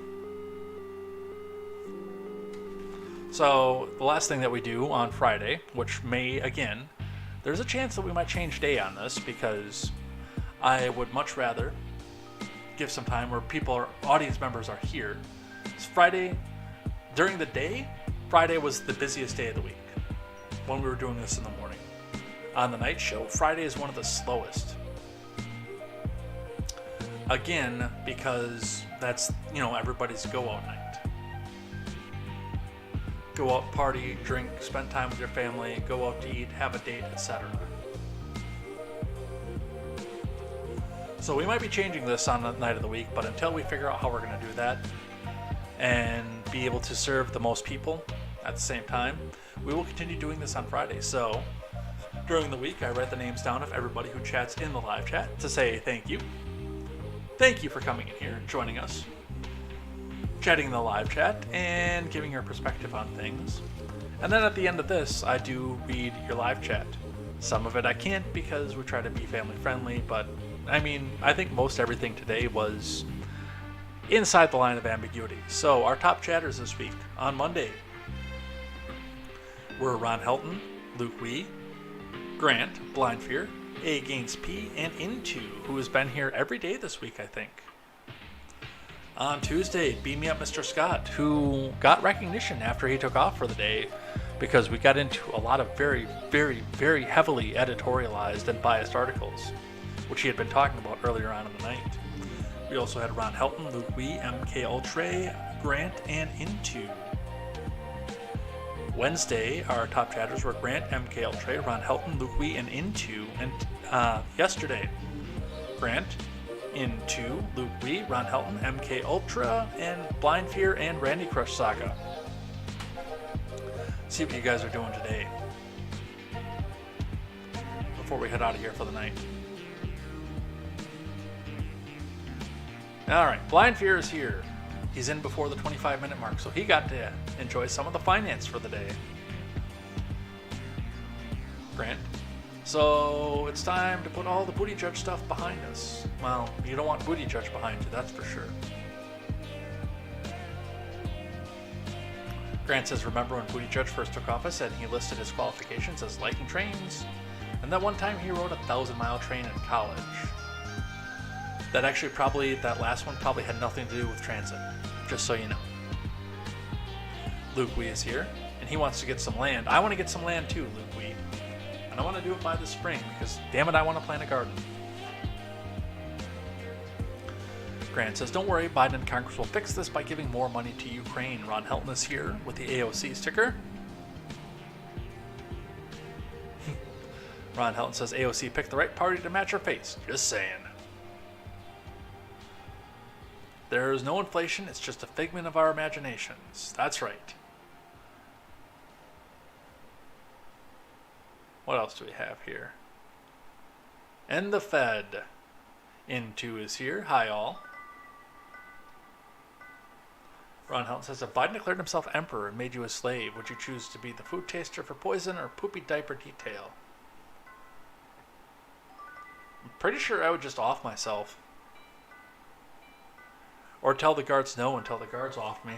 So the last thing that we do on Friday, which may, again, there's a chance that we might change day on this because I would much rather give some time where audience members are here. It's Friday, during the day, Friday was the busiest day of the week when we were doing this in the morning. On the night show, Friday is one of the slowest. Again, because that's, everybody's go out night. Go out, party, drink, spend time with your family, go out to eat, have a date, etc. So we might be changing this on the night of the week, but until we figure out how we're going to do that and be able to serve the most people at the same time, we will continue doing this on Friday. So during the week, I write the names down of everybody who chats in the live chat to say thank you. Thank you for coming in here and joining us, chatting in the live chat, and giving your perspective on things. And then at the end of this, I do read your live chat. Some of it I can't because we try to be family friendly, but I think most everything today was inside the line of ambiguity. So our top chatters this week on Monday were Ron Helton, Luke Wee, Grant, Blind Fear, A Gains P, and Into, who has been here every day this week, I think. On Tuesday, Beam Me Up Mr. Scott, who got recognition after he took off for the day because we got into a lot of very, very, very heavily editorialized and biased articles, which he had been talking about earlier on in the night. We also had Ron Helton, Luke Wee, MK Ultra, Grant, and Into. Wednesday, our top chatters were Grant, MK Ultra, Ron Helton, Luke Wee, and Into. And yesterday, Grant, Into, Luke Wee, Ron Helton, MK Ultra, and Blind Fear and Randy Crush Saga. See what you guys are doing today before we head out of here for the night. Alright, Blind Fear is here. He's in before the 25-minute mark, so he got to enjoy some of the finance for the day. Grant. So it's time to put all the booty judge stuff behind us. Well, you don't want booty judge behind you, that's for sure. Grant says, remember when Booty Judge first took office and he listed his qualifications as liking trains? And that one time he rode a 1,000-mile train in college. That last one probably had nothing to do with transit, just so you know. Luke Wee is here, and he wants to get some land. I want to get some land too, Luke Wee. And I want to do it by the spring, because damn it, I want to plant a garden. Grant says, don't worry, Biden and Congress will fix this by giving more money to Ukraine. Ron Helton is here with the AOC sticker. Ron Helton says, AOC picked the right party to match her face. Just saying. There is no inflation, it's just a figment of our imaginations. That's right. What else do we have here? And the Fed. Into is here. Hi, all. Ron Helton says, if Biden declared himself emperor and made you a slave, would you choose to be the food taster for poison or poopy diaper detail? I'm pretty sure I would just off myself. Or tell the guards no until the guards off me.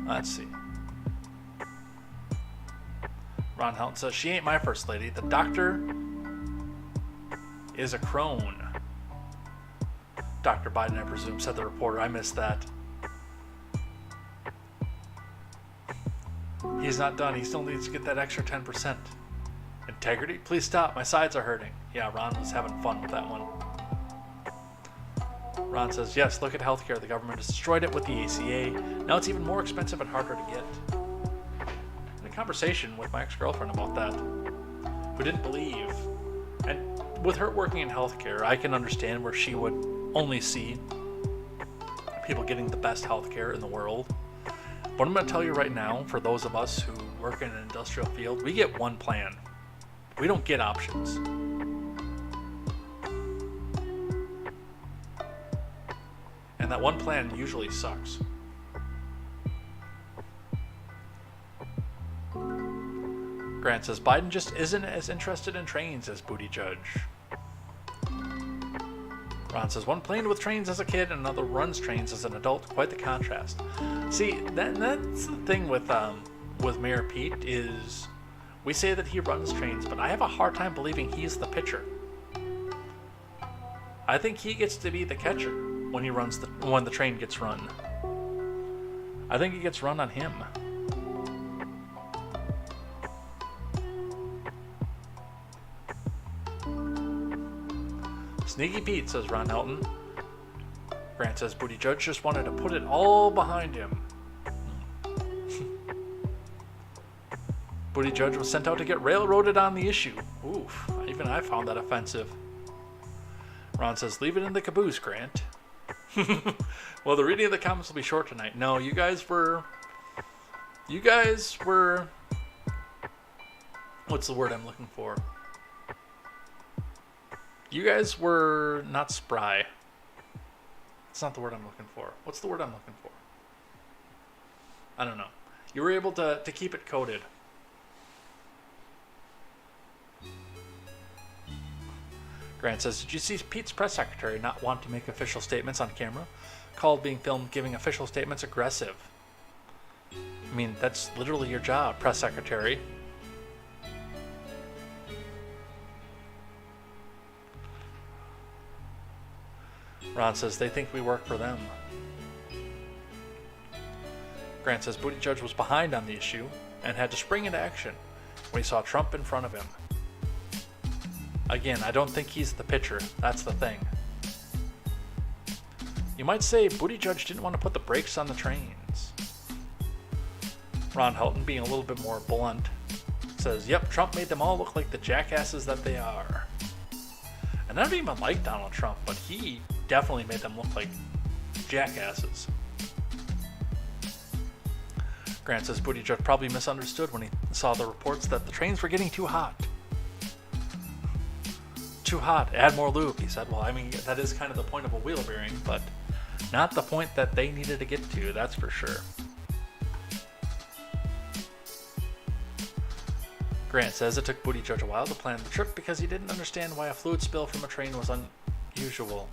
Let's see. Ron Helton says, she ain't my first lady. The doctor is a crone. Dr. Biden, I presume, said the reporter. I missed that. He's not done. He still needs to get that extra 10%. Integrity? Please stop. My sides are hurting. Yeah, Ron was having fun with that one. Ron says, yes, look at healthcare. The government has destroyed it with the ACA. Now it's even more expensive and harder to get. I had a conversation with my ex-girlfriend about that, who didn't believe. And with her working in healthcare, I can understand where she would only see people getting the best healthcare in the world. But I'm going to tell you right now, for those of us who work in an industrial field, we get one plan. We don't get options. And that one plan usually sucks. Grant says Biden just isn't as interested in trains as Buttigieg. Ron says one played with trains as a kid and another runs trains as an adult. Quite the contrast. See, that's the thing with Mayor Pete is we say that he runs trains, but I have a hard time believing he's the pitcher. I think he gets to be the catcher when when the train gets run. I think it gets run on him. Sneaky Pete, says Ron Helton. Grant says Buttigieg just wanted to put it all behind him. Buttigieg was sent out to get railroaded on the issue. Oof, even I found that offensive. Ron says, leave it in the caboose, Grant. Well, the reading of the comments will be short tonight. No, you guys were... What's the word I'm looking for? You guys were not spry. It's not the word I'm looking for. What's the word I'm looking for? I don't know. You were able to keep it coded. Grant says, did you see Pete's press secretary not want to make official statements on camera? Called being filmed giving official statements aggressive. I mean, that's literally your job, press secretary. Ron says they think we work for them. Grant says Buttigieg was behind on the issue and had to spring into action when he saw Trump in front of him. Again, I don't think he's the pitcher. That's the thing. You might say Buttigieg didn't want to put the brakes on the trains. Ron Helton, being a little bit more blunt, says, yep, Trump made them all look like the jackasses that they are. And I don't even like Donald Trump, but he definitely made them look like jackasses. Grant says Buttigieg probably misunderstood when he saw the reports that the trains were getting too hot. Too hot, add more lube, he said. Well, I mean, that is kind of the point of a wheel bearing, but not the point that they needed to get to, that's for sure. Grant says it took Buttigieg a while to plan the trip because he didn't understand why a fluid spill from a train was unusual.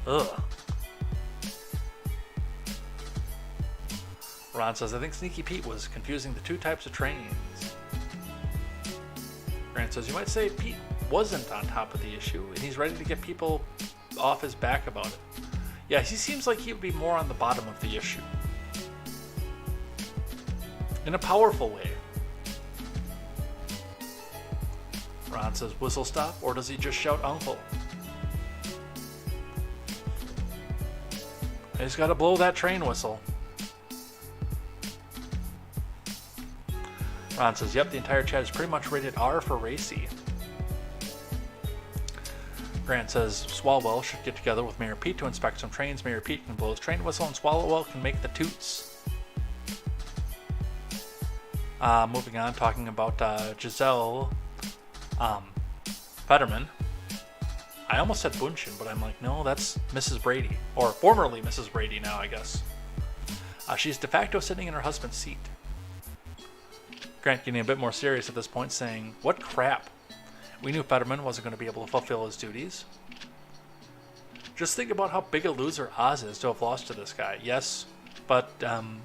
Ugh. Ron says, I think Sneaky Pete was confusing the two types of trains. Grant says, you might say Pete wasn't on top of the issue, and he's ready to get people off his back about it. Yeah, he seems like he would be more on the bottom of the issue. In a powerful way. Ron says, whistle stop, or does he just shout uncle? He's got to blow that train whistle. Ron says, yep, the entire chat is pretty much rated R for racy. Grant says, Swalwell should get together with Mayor Pete to inspect some trains. Mayor Pete can blow his train whistle and Swalwell can make the toots. Moving on, talking about Giselle Fetterman. I almost said Bündchen, but I'm like, no, that's Mrs. Brady. Or formerly Mrs. Brady now, I guess. She's de facto sitting in her husband's seat. Grant getting a bit more serious at this point, saying, what crap. We knew Fetterman wasn't going to be able to fulfill his duties. Just think about how big a loser Oz is to have lost to this guy. Yes, but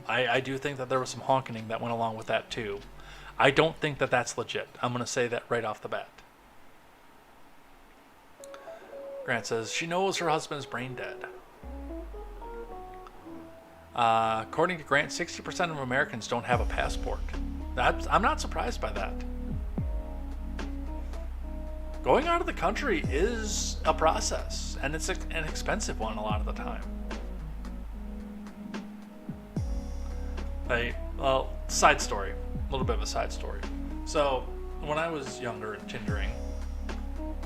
I do think that there was some honking that went along with that too. I don't think that that's legit. I'm going to say that right off the bat. Grant says, she knows her husband is brain dead. According to Grant, 60% of Americans don't have a passport. I'm not surprised by that. Going out of the country is a process, and it's an expensive one a lot of the time. Well, side story. A little bit of a side story. So, when I was younger and Tindering,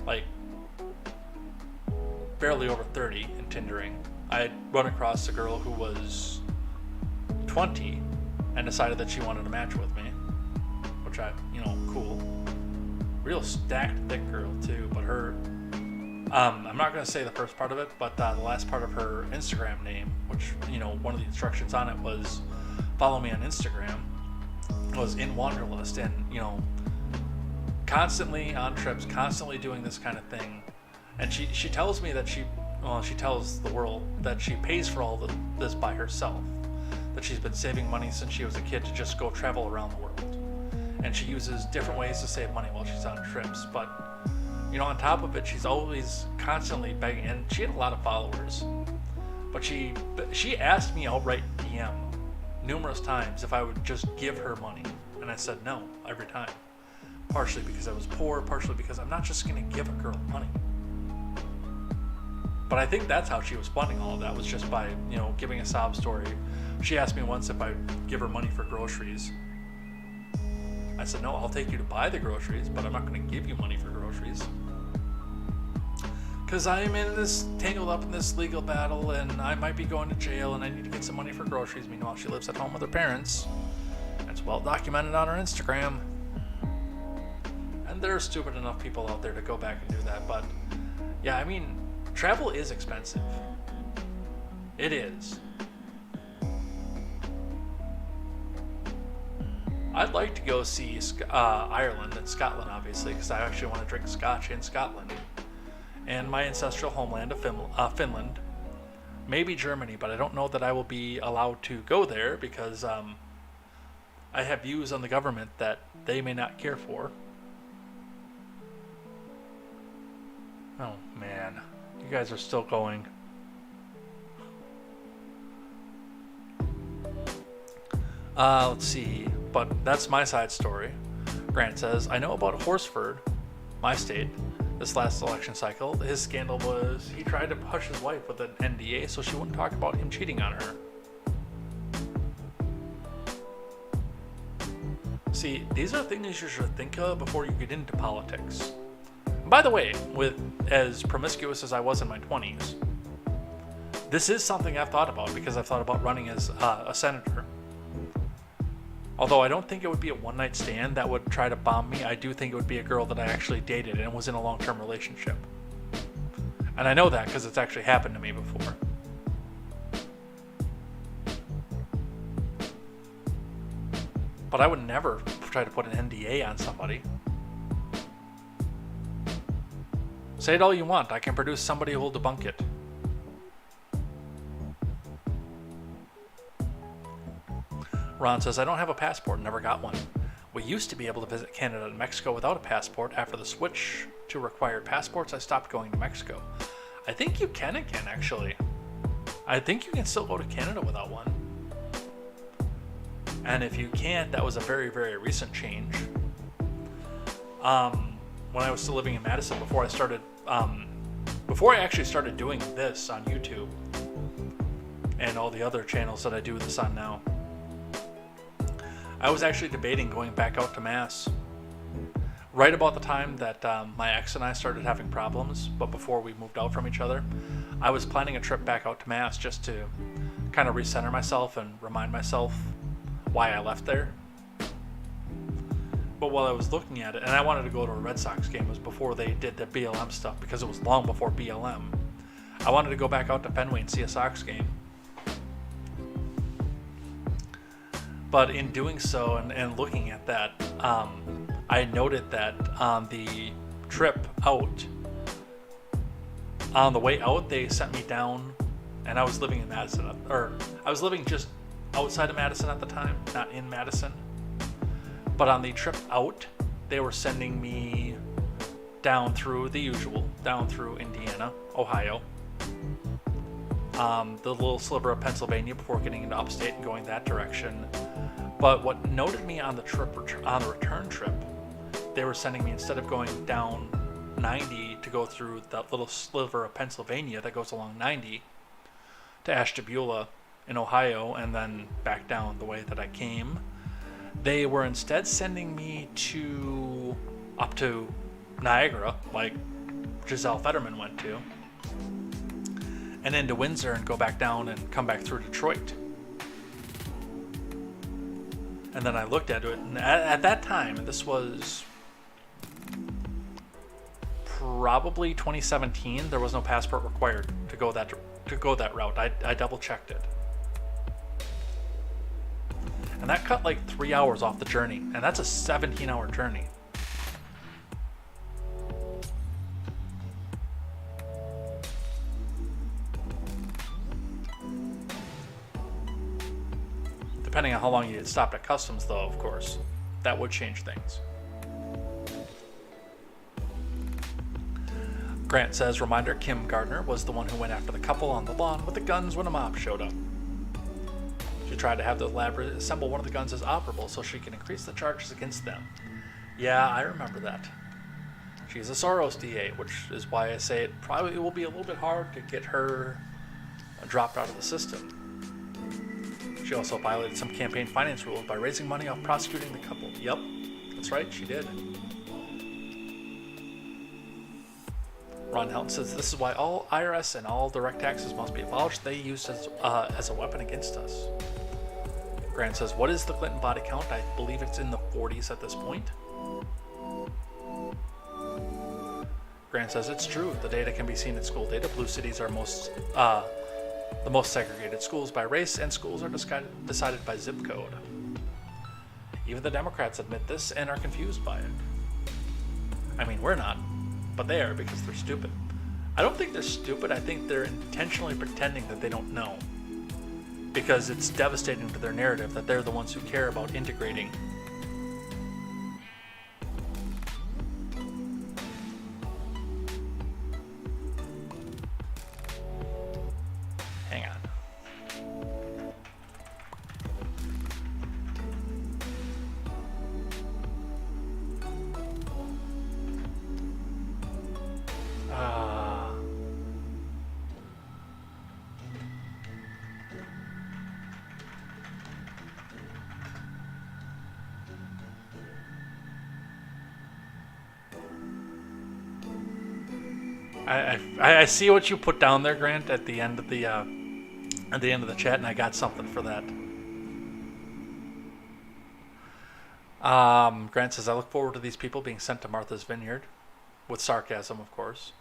like, barely over 30 in Tindering, I had run across a girl who was 20 and decided that she wanted to match with me, which cool. Real stacked, thick girl too, but her, I'm not going to say the first part of it, but the last part of her Instagram name, which, one of the instructions on it was follow me on Instagram. was in Wanderlust and, constantly on trips, constantly doing this kind of thing. And she tells me that she tells the world that she pays for all this by herself. That she's been saving money since she was a kid to just go travel around the world. And she uses different ways to save money while she's on trips. But, on top of it, she's always constantly begging. And she had a lot of followers. But she asked me outright DM numerous times if I would just give her money. And I said no every time. Partially because I was poor, partially because I'm not just going to give a girl money. But I think that's how she was funding all of that, was just by, giving a sob story. She asked me once if I'd give her money for groceries. I said, no, I'll take you to buy the groceries, but I'm not going to give you money for groceries. Because I'm tangled up in this legal battle, and I might be going to jail, and I need to get some money for groceries. Meanwhile, she lives at home with her parents. It's well documented on her Instagram. And there are stupid enough people out there to go back and do that. But, yeah, travel is expensive. It is. I'd like to go see Ireland and Scotland, obviously, because I actually want to drink scotch in Scotland. And my ancestral homeland of Finland. Maybe Germany, but I don't know that I will be allowed to go there because I have views on the government that they may not care for. Oh, man. You guys are still going. Let's see. But that's my side story. Grant says, I know about Horsford, my state, this last election cycle. His scandal was he tried to hush his wife with an NDA so she wouldn't talk about him cheating on her. See, these are things you should think of before you get into politics. By the way, with as promiscuous as I was in my 20s, this is something I've thought about because I've thought about running as a senator. Although I don't think it would be a one-night stand that would try to bomb me, I do think it would be a girl that I actually dated and was in a long-term relationship. And I know that because it's actually happened to me before. But I would never try to put an NDA on somebody. Say it all you want, I can produce somebody who will debunk it. Ron says, I don't have a passport, never got one. We used to be able to visit Canada and Mexico without a passport. After the switch to required passports, I stopped going to Mexico. I think you can again, actually. I think you can still go to Canada without one. And if you can't, that was a very, very recent change. When I was still living in Madison, before I actually started doing this on YouTube and all the other channels that I do this on now, I was actually debating going back out to Mass. Right about the time that my ex and I started having problems, but before we moved out from each other, I was planning a trip back out to Mass just to kind of recenter myself and remind myself why I left there. But while I was looking at it, and I wanted to go to a Red Sox game, it was before they did the BLM stuff, because it was long before BLM. I wanted to go back out to Fenway and see a Sox game. But in doing so and looking at that, I noted that on the trip out, on the way out, they sent me down, and I was living in Madison, or I was living just outside of Madison at the time, not in Madison. But on the trip out, they were sending me down through the usual, down through Indiana, Ohio, the little sliver of Pennsylvania before getting into upstate and going that direction. But what noted me on the trip, on the return trip, they were sending me, instead of going down 90 to go through that little sliver of Pennsylvania that goes along 90 to Ashtabula in Ohio and then back down the way that I came, they were instead sending me up to Niagara, like Giselle Fetterman went to, and into Windsor and go back down and come back through Detroit. And then I looked at it, and at that time, and this was probably 2017, there was no passport required to go that route. I double checked it. And that cut like 3 hours off the journey, and that's a 17-hour journey. Depending on how long you get stopped at customs, though, of course, that would change things. Grant says, reminder, Kim Gardner was the one who went after the couple on the lawn with the guns when a mob showed up. She tried to have the lab assemble one of the guns as operable so she can increase the charges against them. Yeah, I remember that. She's a Soros DA, which is why I say it probably will be a little bit hard to get her dropped out of the system. She also violated some campaign finance rules by raising money off prosecuting the couple. Yep, that's right, she did. Ron Helton says this is why all IRS and all direct taxes must be abolished. They used as a weapon against us. Grant says, what is the Clinton body count? I believe it's in the 40s at this point. Grant says it's true. The data can be seen in school data. Blue cities are the most segregated schools by race, and schools are decided by zip code. Even the Democrats admit this and are confused by it. I mean, we're not, but they are because they're stupid. I don't think they're stupid. I think they're intentionally pretending that they don't know, because it's devastating to their narrative that they're the ones who care about integrating. Hang on. I see what you put down there, Grant, at the end of the chat, and I got something for that. Grant says, I look forward to these people being sent to Martha's Vineyard, with sarcasm, of course.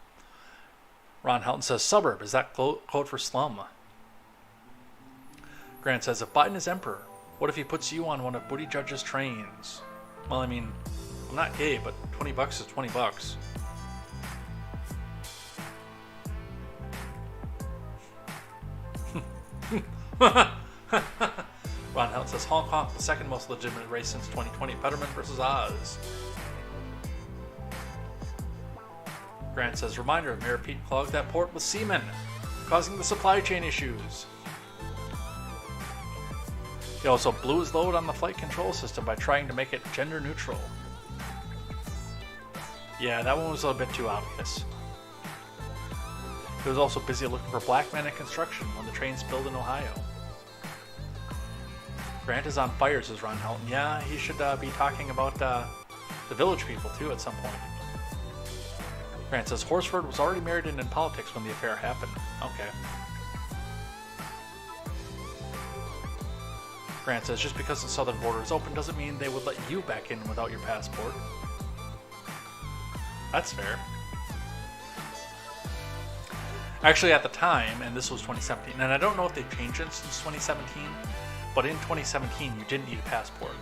Ron Helton says, suburb, is that code for slum? Grant says, if Biden is emperor, what if he puts you on one of Buttigieg's trains? Well, I mean, I'm not gay, but $20 is $20. Ron Helton says, Hong Kong, the second most legitimate race since 2020, Fetterman versus Oz. Grant says, reminder, Mayor Pete clogged that port with seamen, causing the supply chain issues. He also blew his load on the flight control system by trying to make it gender neutral. Yeah, that one was a bit too obvious. He was also busy looking for black men in construction when the train spilled in Ohio. Grant is on fire, says Ron Helton. Yeah, he should be talking about the village people, too, at some point. Grant says, Horsford was already married and in politics when the affair happened. Okay. Grant says, just because the southern border is open doesn't mean they would let you back in without your passport. That's fair. Actually, at the time, and this was 2017, and I don't know if they've changed it since 2017, but in 2017, you didn't need a passport.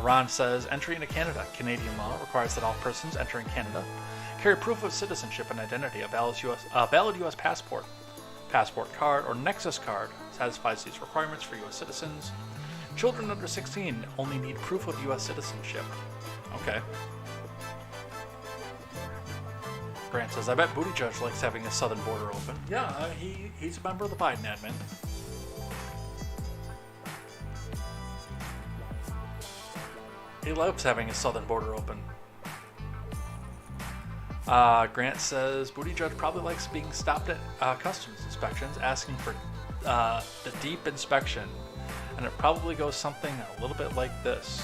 Ron says, entry into Canada. Canadian law requires that all persons entering Canada carry proof of citizenship and identity. A valid U.S. passport, passport card, or Nexus card satisfies these requirements for U.S. citizens. Children under 16 only need proof of U.S. citizenship. Okay. Grant says, I bet Buttigieg likes having his southern border open. Yeah, he's a member of the Biden admin. He loves having his southern border open. Grant says, Buttigieg probably likes being stopped at customs inspections, asking for the deep inspection. And it probably goes something a little bit like this.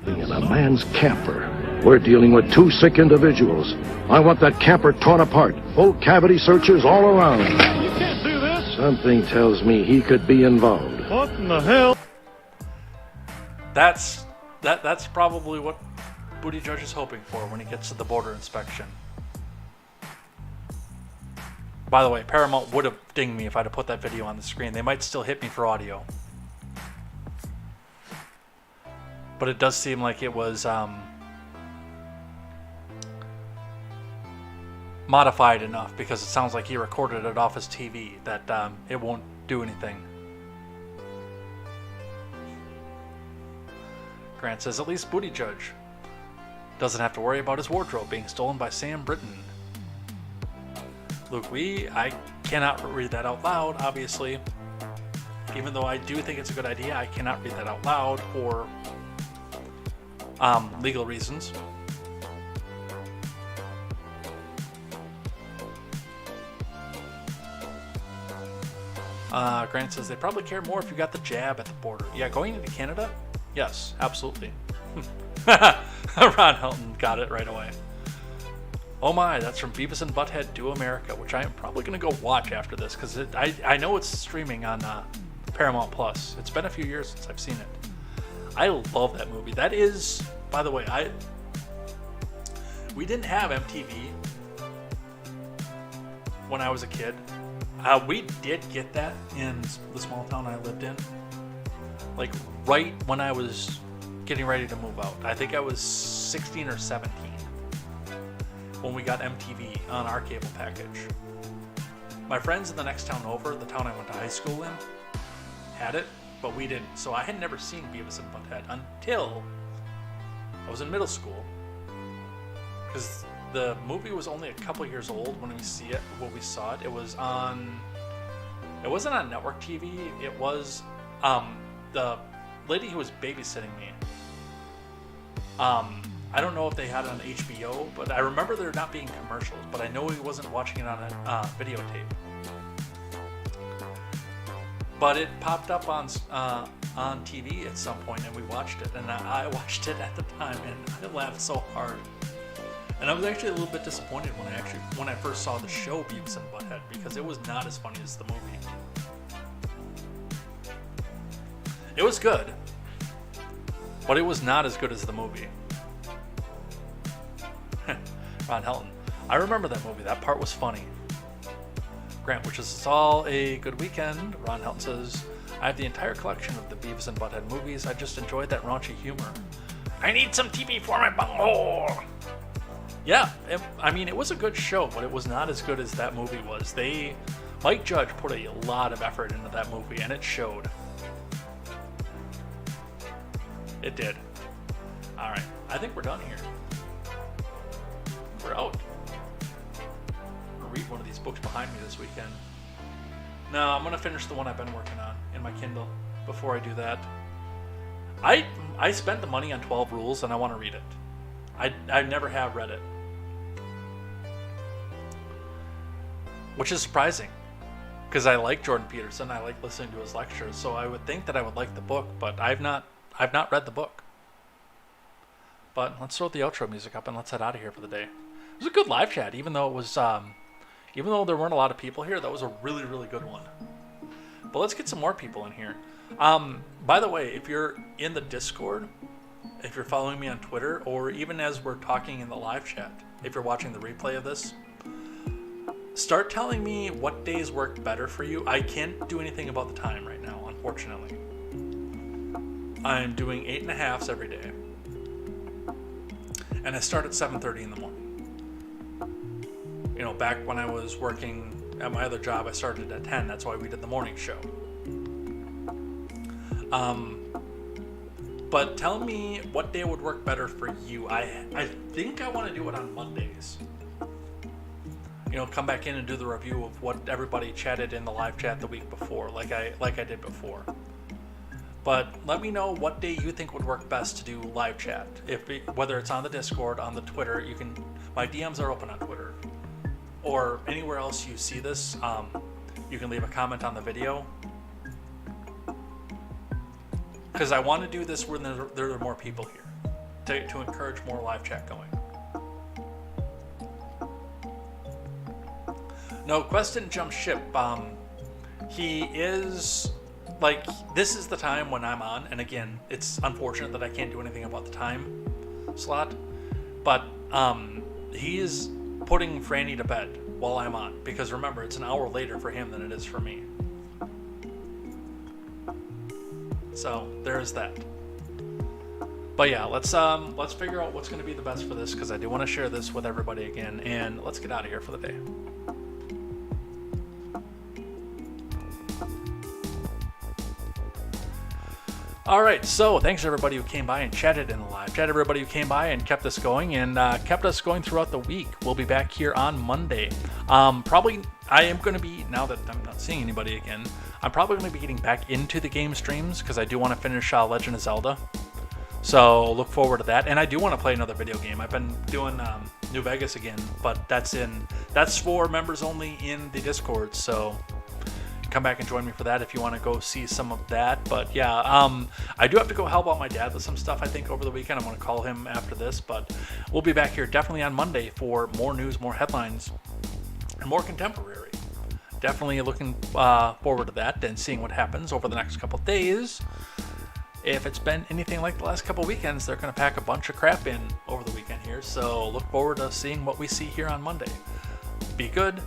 In a man's camper. We're dealing with two sick individuals. I want that camper torn apart. Full cavity searches all around. You can't do this. Something tells me he could be involved. What in the hell? That's probably what Booty Judge is hoping for when he gets to the border inspection. By the way, Paramount would have dinged me if I'd have put that video on the screen. They might still hit me for audio. But it does seem like it was modified enough, because it sounds like he recorded it off his TV, that it won't do anything. Grant says, at least Booty Judge doesn't have to worry about his wardrobe being stolen by Sam Britton. Luke Wee, I cannot read that out loud, obviously. Even though I do think it's a good idea, I cannot read that out loud for legal reasons. Grant says, they probably care more if you got the jab at the border. Yeah, going into Canada? Yes, absolutely. Ron Helton got it right away. Oh my, that's from Beavis and Butthead Do America, which I am probably going to go watch after this, because I know it's streaming on Paramount Plus. It's been a few years since I've seen it. I love that movie. That is, by the way, we didn't have MTV when I was a kid. We did get that in the small town I lived in. Like, right when I was getting ready to move out. I think I was 16 or 17 when we got MTV on our cable package. My friends in the next town over, the town I went to high school in, had it, but we didn't. So I had never seen Beavis and Butthead until I was in middle school. Because the movie was only a couple years old when we saw it. It was on. It wasn't on network TV. It was the lady who was babysitting me. I don't know if they had it on HBO, but I remember there not being commercials. But I know he wasn't watching it on a videotape. But it popped up on TV at some point, and we watched it. And I watched it at the time, and I laughed so hard. And I was actually a little bit disappointed when I first saw the show Beavis and Butthead, because it was not as funny as the movie. It was good, but it was not as good as the movie. Ron Helton. I remember that movie. That part was funny. Grant wishes us all a good weekend. Ron Helton says, I have the entire collection of the Beavis and Butthead movies. I just enjoyed that raunchy humor. I need some TV for my bunghole. Yeah, it was a good show, but it was not as good as that movie was. Mike Judge put a lot of effort into that movie, and it showed. It did. All right, I think we're done here. We're out. I'm gonna read one of these books behind me this weekend. No, I'm gonna finish the one I've been working on in my Kindle. Before I do that, I spent the money on 12 Rules, and I want to read it. I never have read it, which is surprising, because I like Jordan Peterson. I like listening to his lectures, so I would think that I would like the book, but I've not read the book. But let's throw the outro music up and let's head out of here for the day. It was a good live chat, even though there weren't a lot of people here. That was a really, really good one. But let's get some more people in here. By the way, if you're in the Discord, if you're following me on Twitter, or even as we're talking in the live chat, if you're watching the replay of this, start telling me what days work better for you. I can't do anything about the time right now, unfortunately. I'm doing 8.5s every day. And I start at 7:30 in the morning. Back when I was working at my other job, I started at 10. That's why we did the morning show. But tell me what day would work better for you. I think I want to do it on Mondays. Come back in and do the review of what everybody chatted in the live chat the week before, like I did before. But let me know what day you think would work best to do live chat. Whether it's on the Discord, on the Twitter, my DMs are open on Twitter. Or anywhere else you see this, you can leave a comment on the video. Because I want to do this when there are more people here, to encourage more live chat going. No, Quest didn't jump ship. He is like, this is the time when I'm on, and again, it's unfortunate that I can't do anything about the time slot, but he is putting Franny to bed while I'm on, because remember, it's an hour later for him than it is for me. So there's that. But yeah, let's figure out what's going to be the best for this, because I do want to share this with everybody again, and let's get out of here for the day. Alright, so thanks everybody who came by and chatted in the live chat, everybody who came by and kept us going, and kept us going throughout the week. We'll be back here on Monday. Probably, I am going to be, now that I'm not seeing anybody again, I'm probably going to be getting back into the game streams, because I do want to finish Legend of Zelda. So look forward to that, and I do want to play another video game. I've been doing New Vegas again, but that's for members only in the Discord, so come back and join me for that if you want to go see some of that. But yeah, I do have to go help out my dad with some stuff, I think, over the weekend. I'm going to call him after this, but we'll be back here definitely on Monday for more news, more headlines, and more contemporary. Definitely looking forward to that and seeing what happens over the next couple days. If it's been anything like the last couple weekends, they're going to pack a bunch of crap in over the weekend here, so look forward to seeing what we see here on Monday. Be good,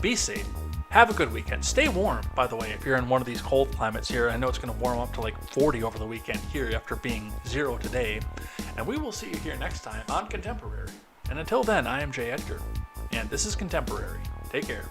be safe, have a good weekend. Stay warm, by the way, if you're in one of these cold climates here. I know it's going to warm up to like 40 over the weekend here after being 0 today. And we will see you here next time on Contemporary. And until then, I am Jay Edgar, and this is Contemporary. Take care.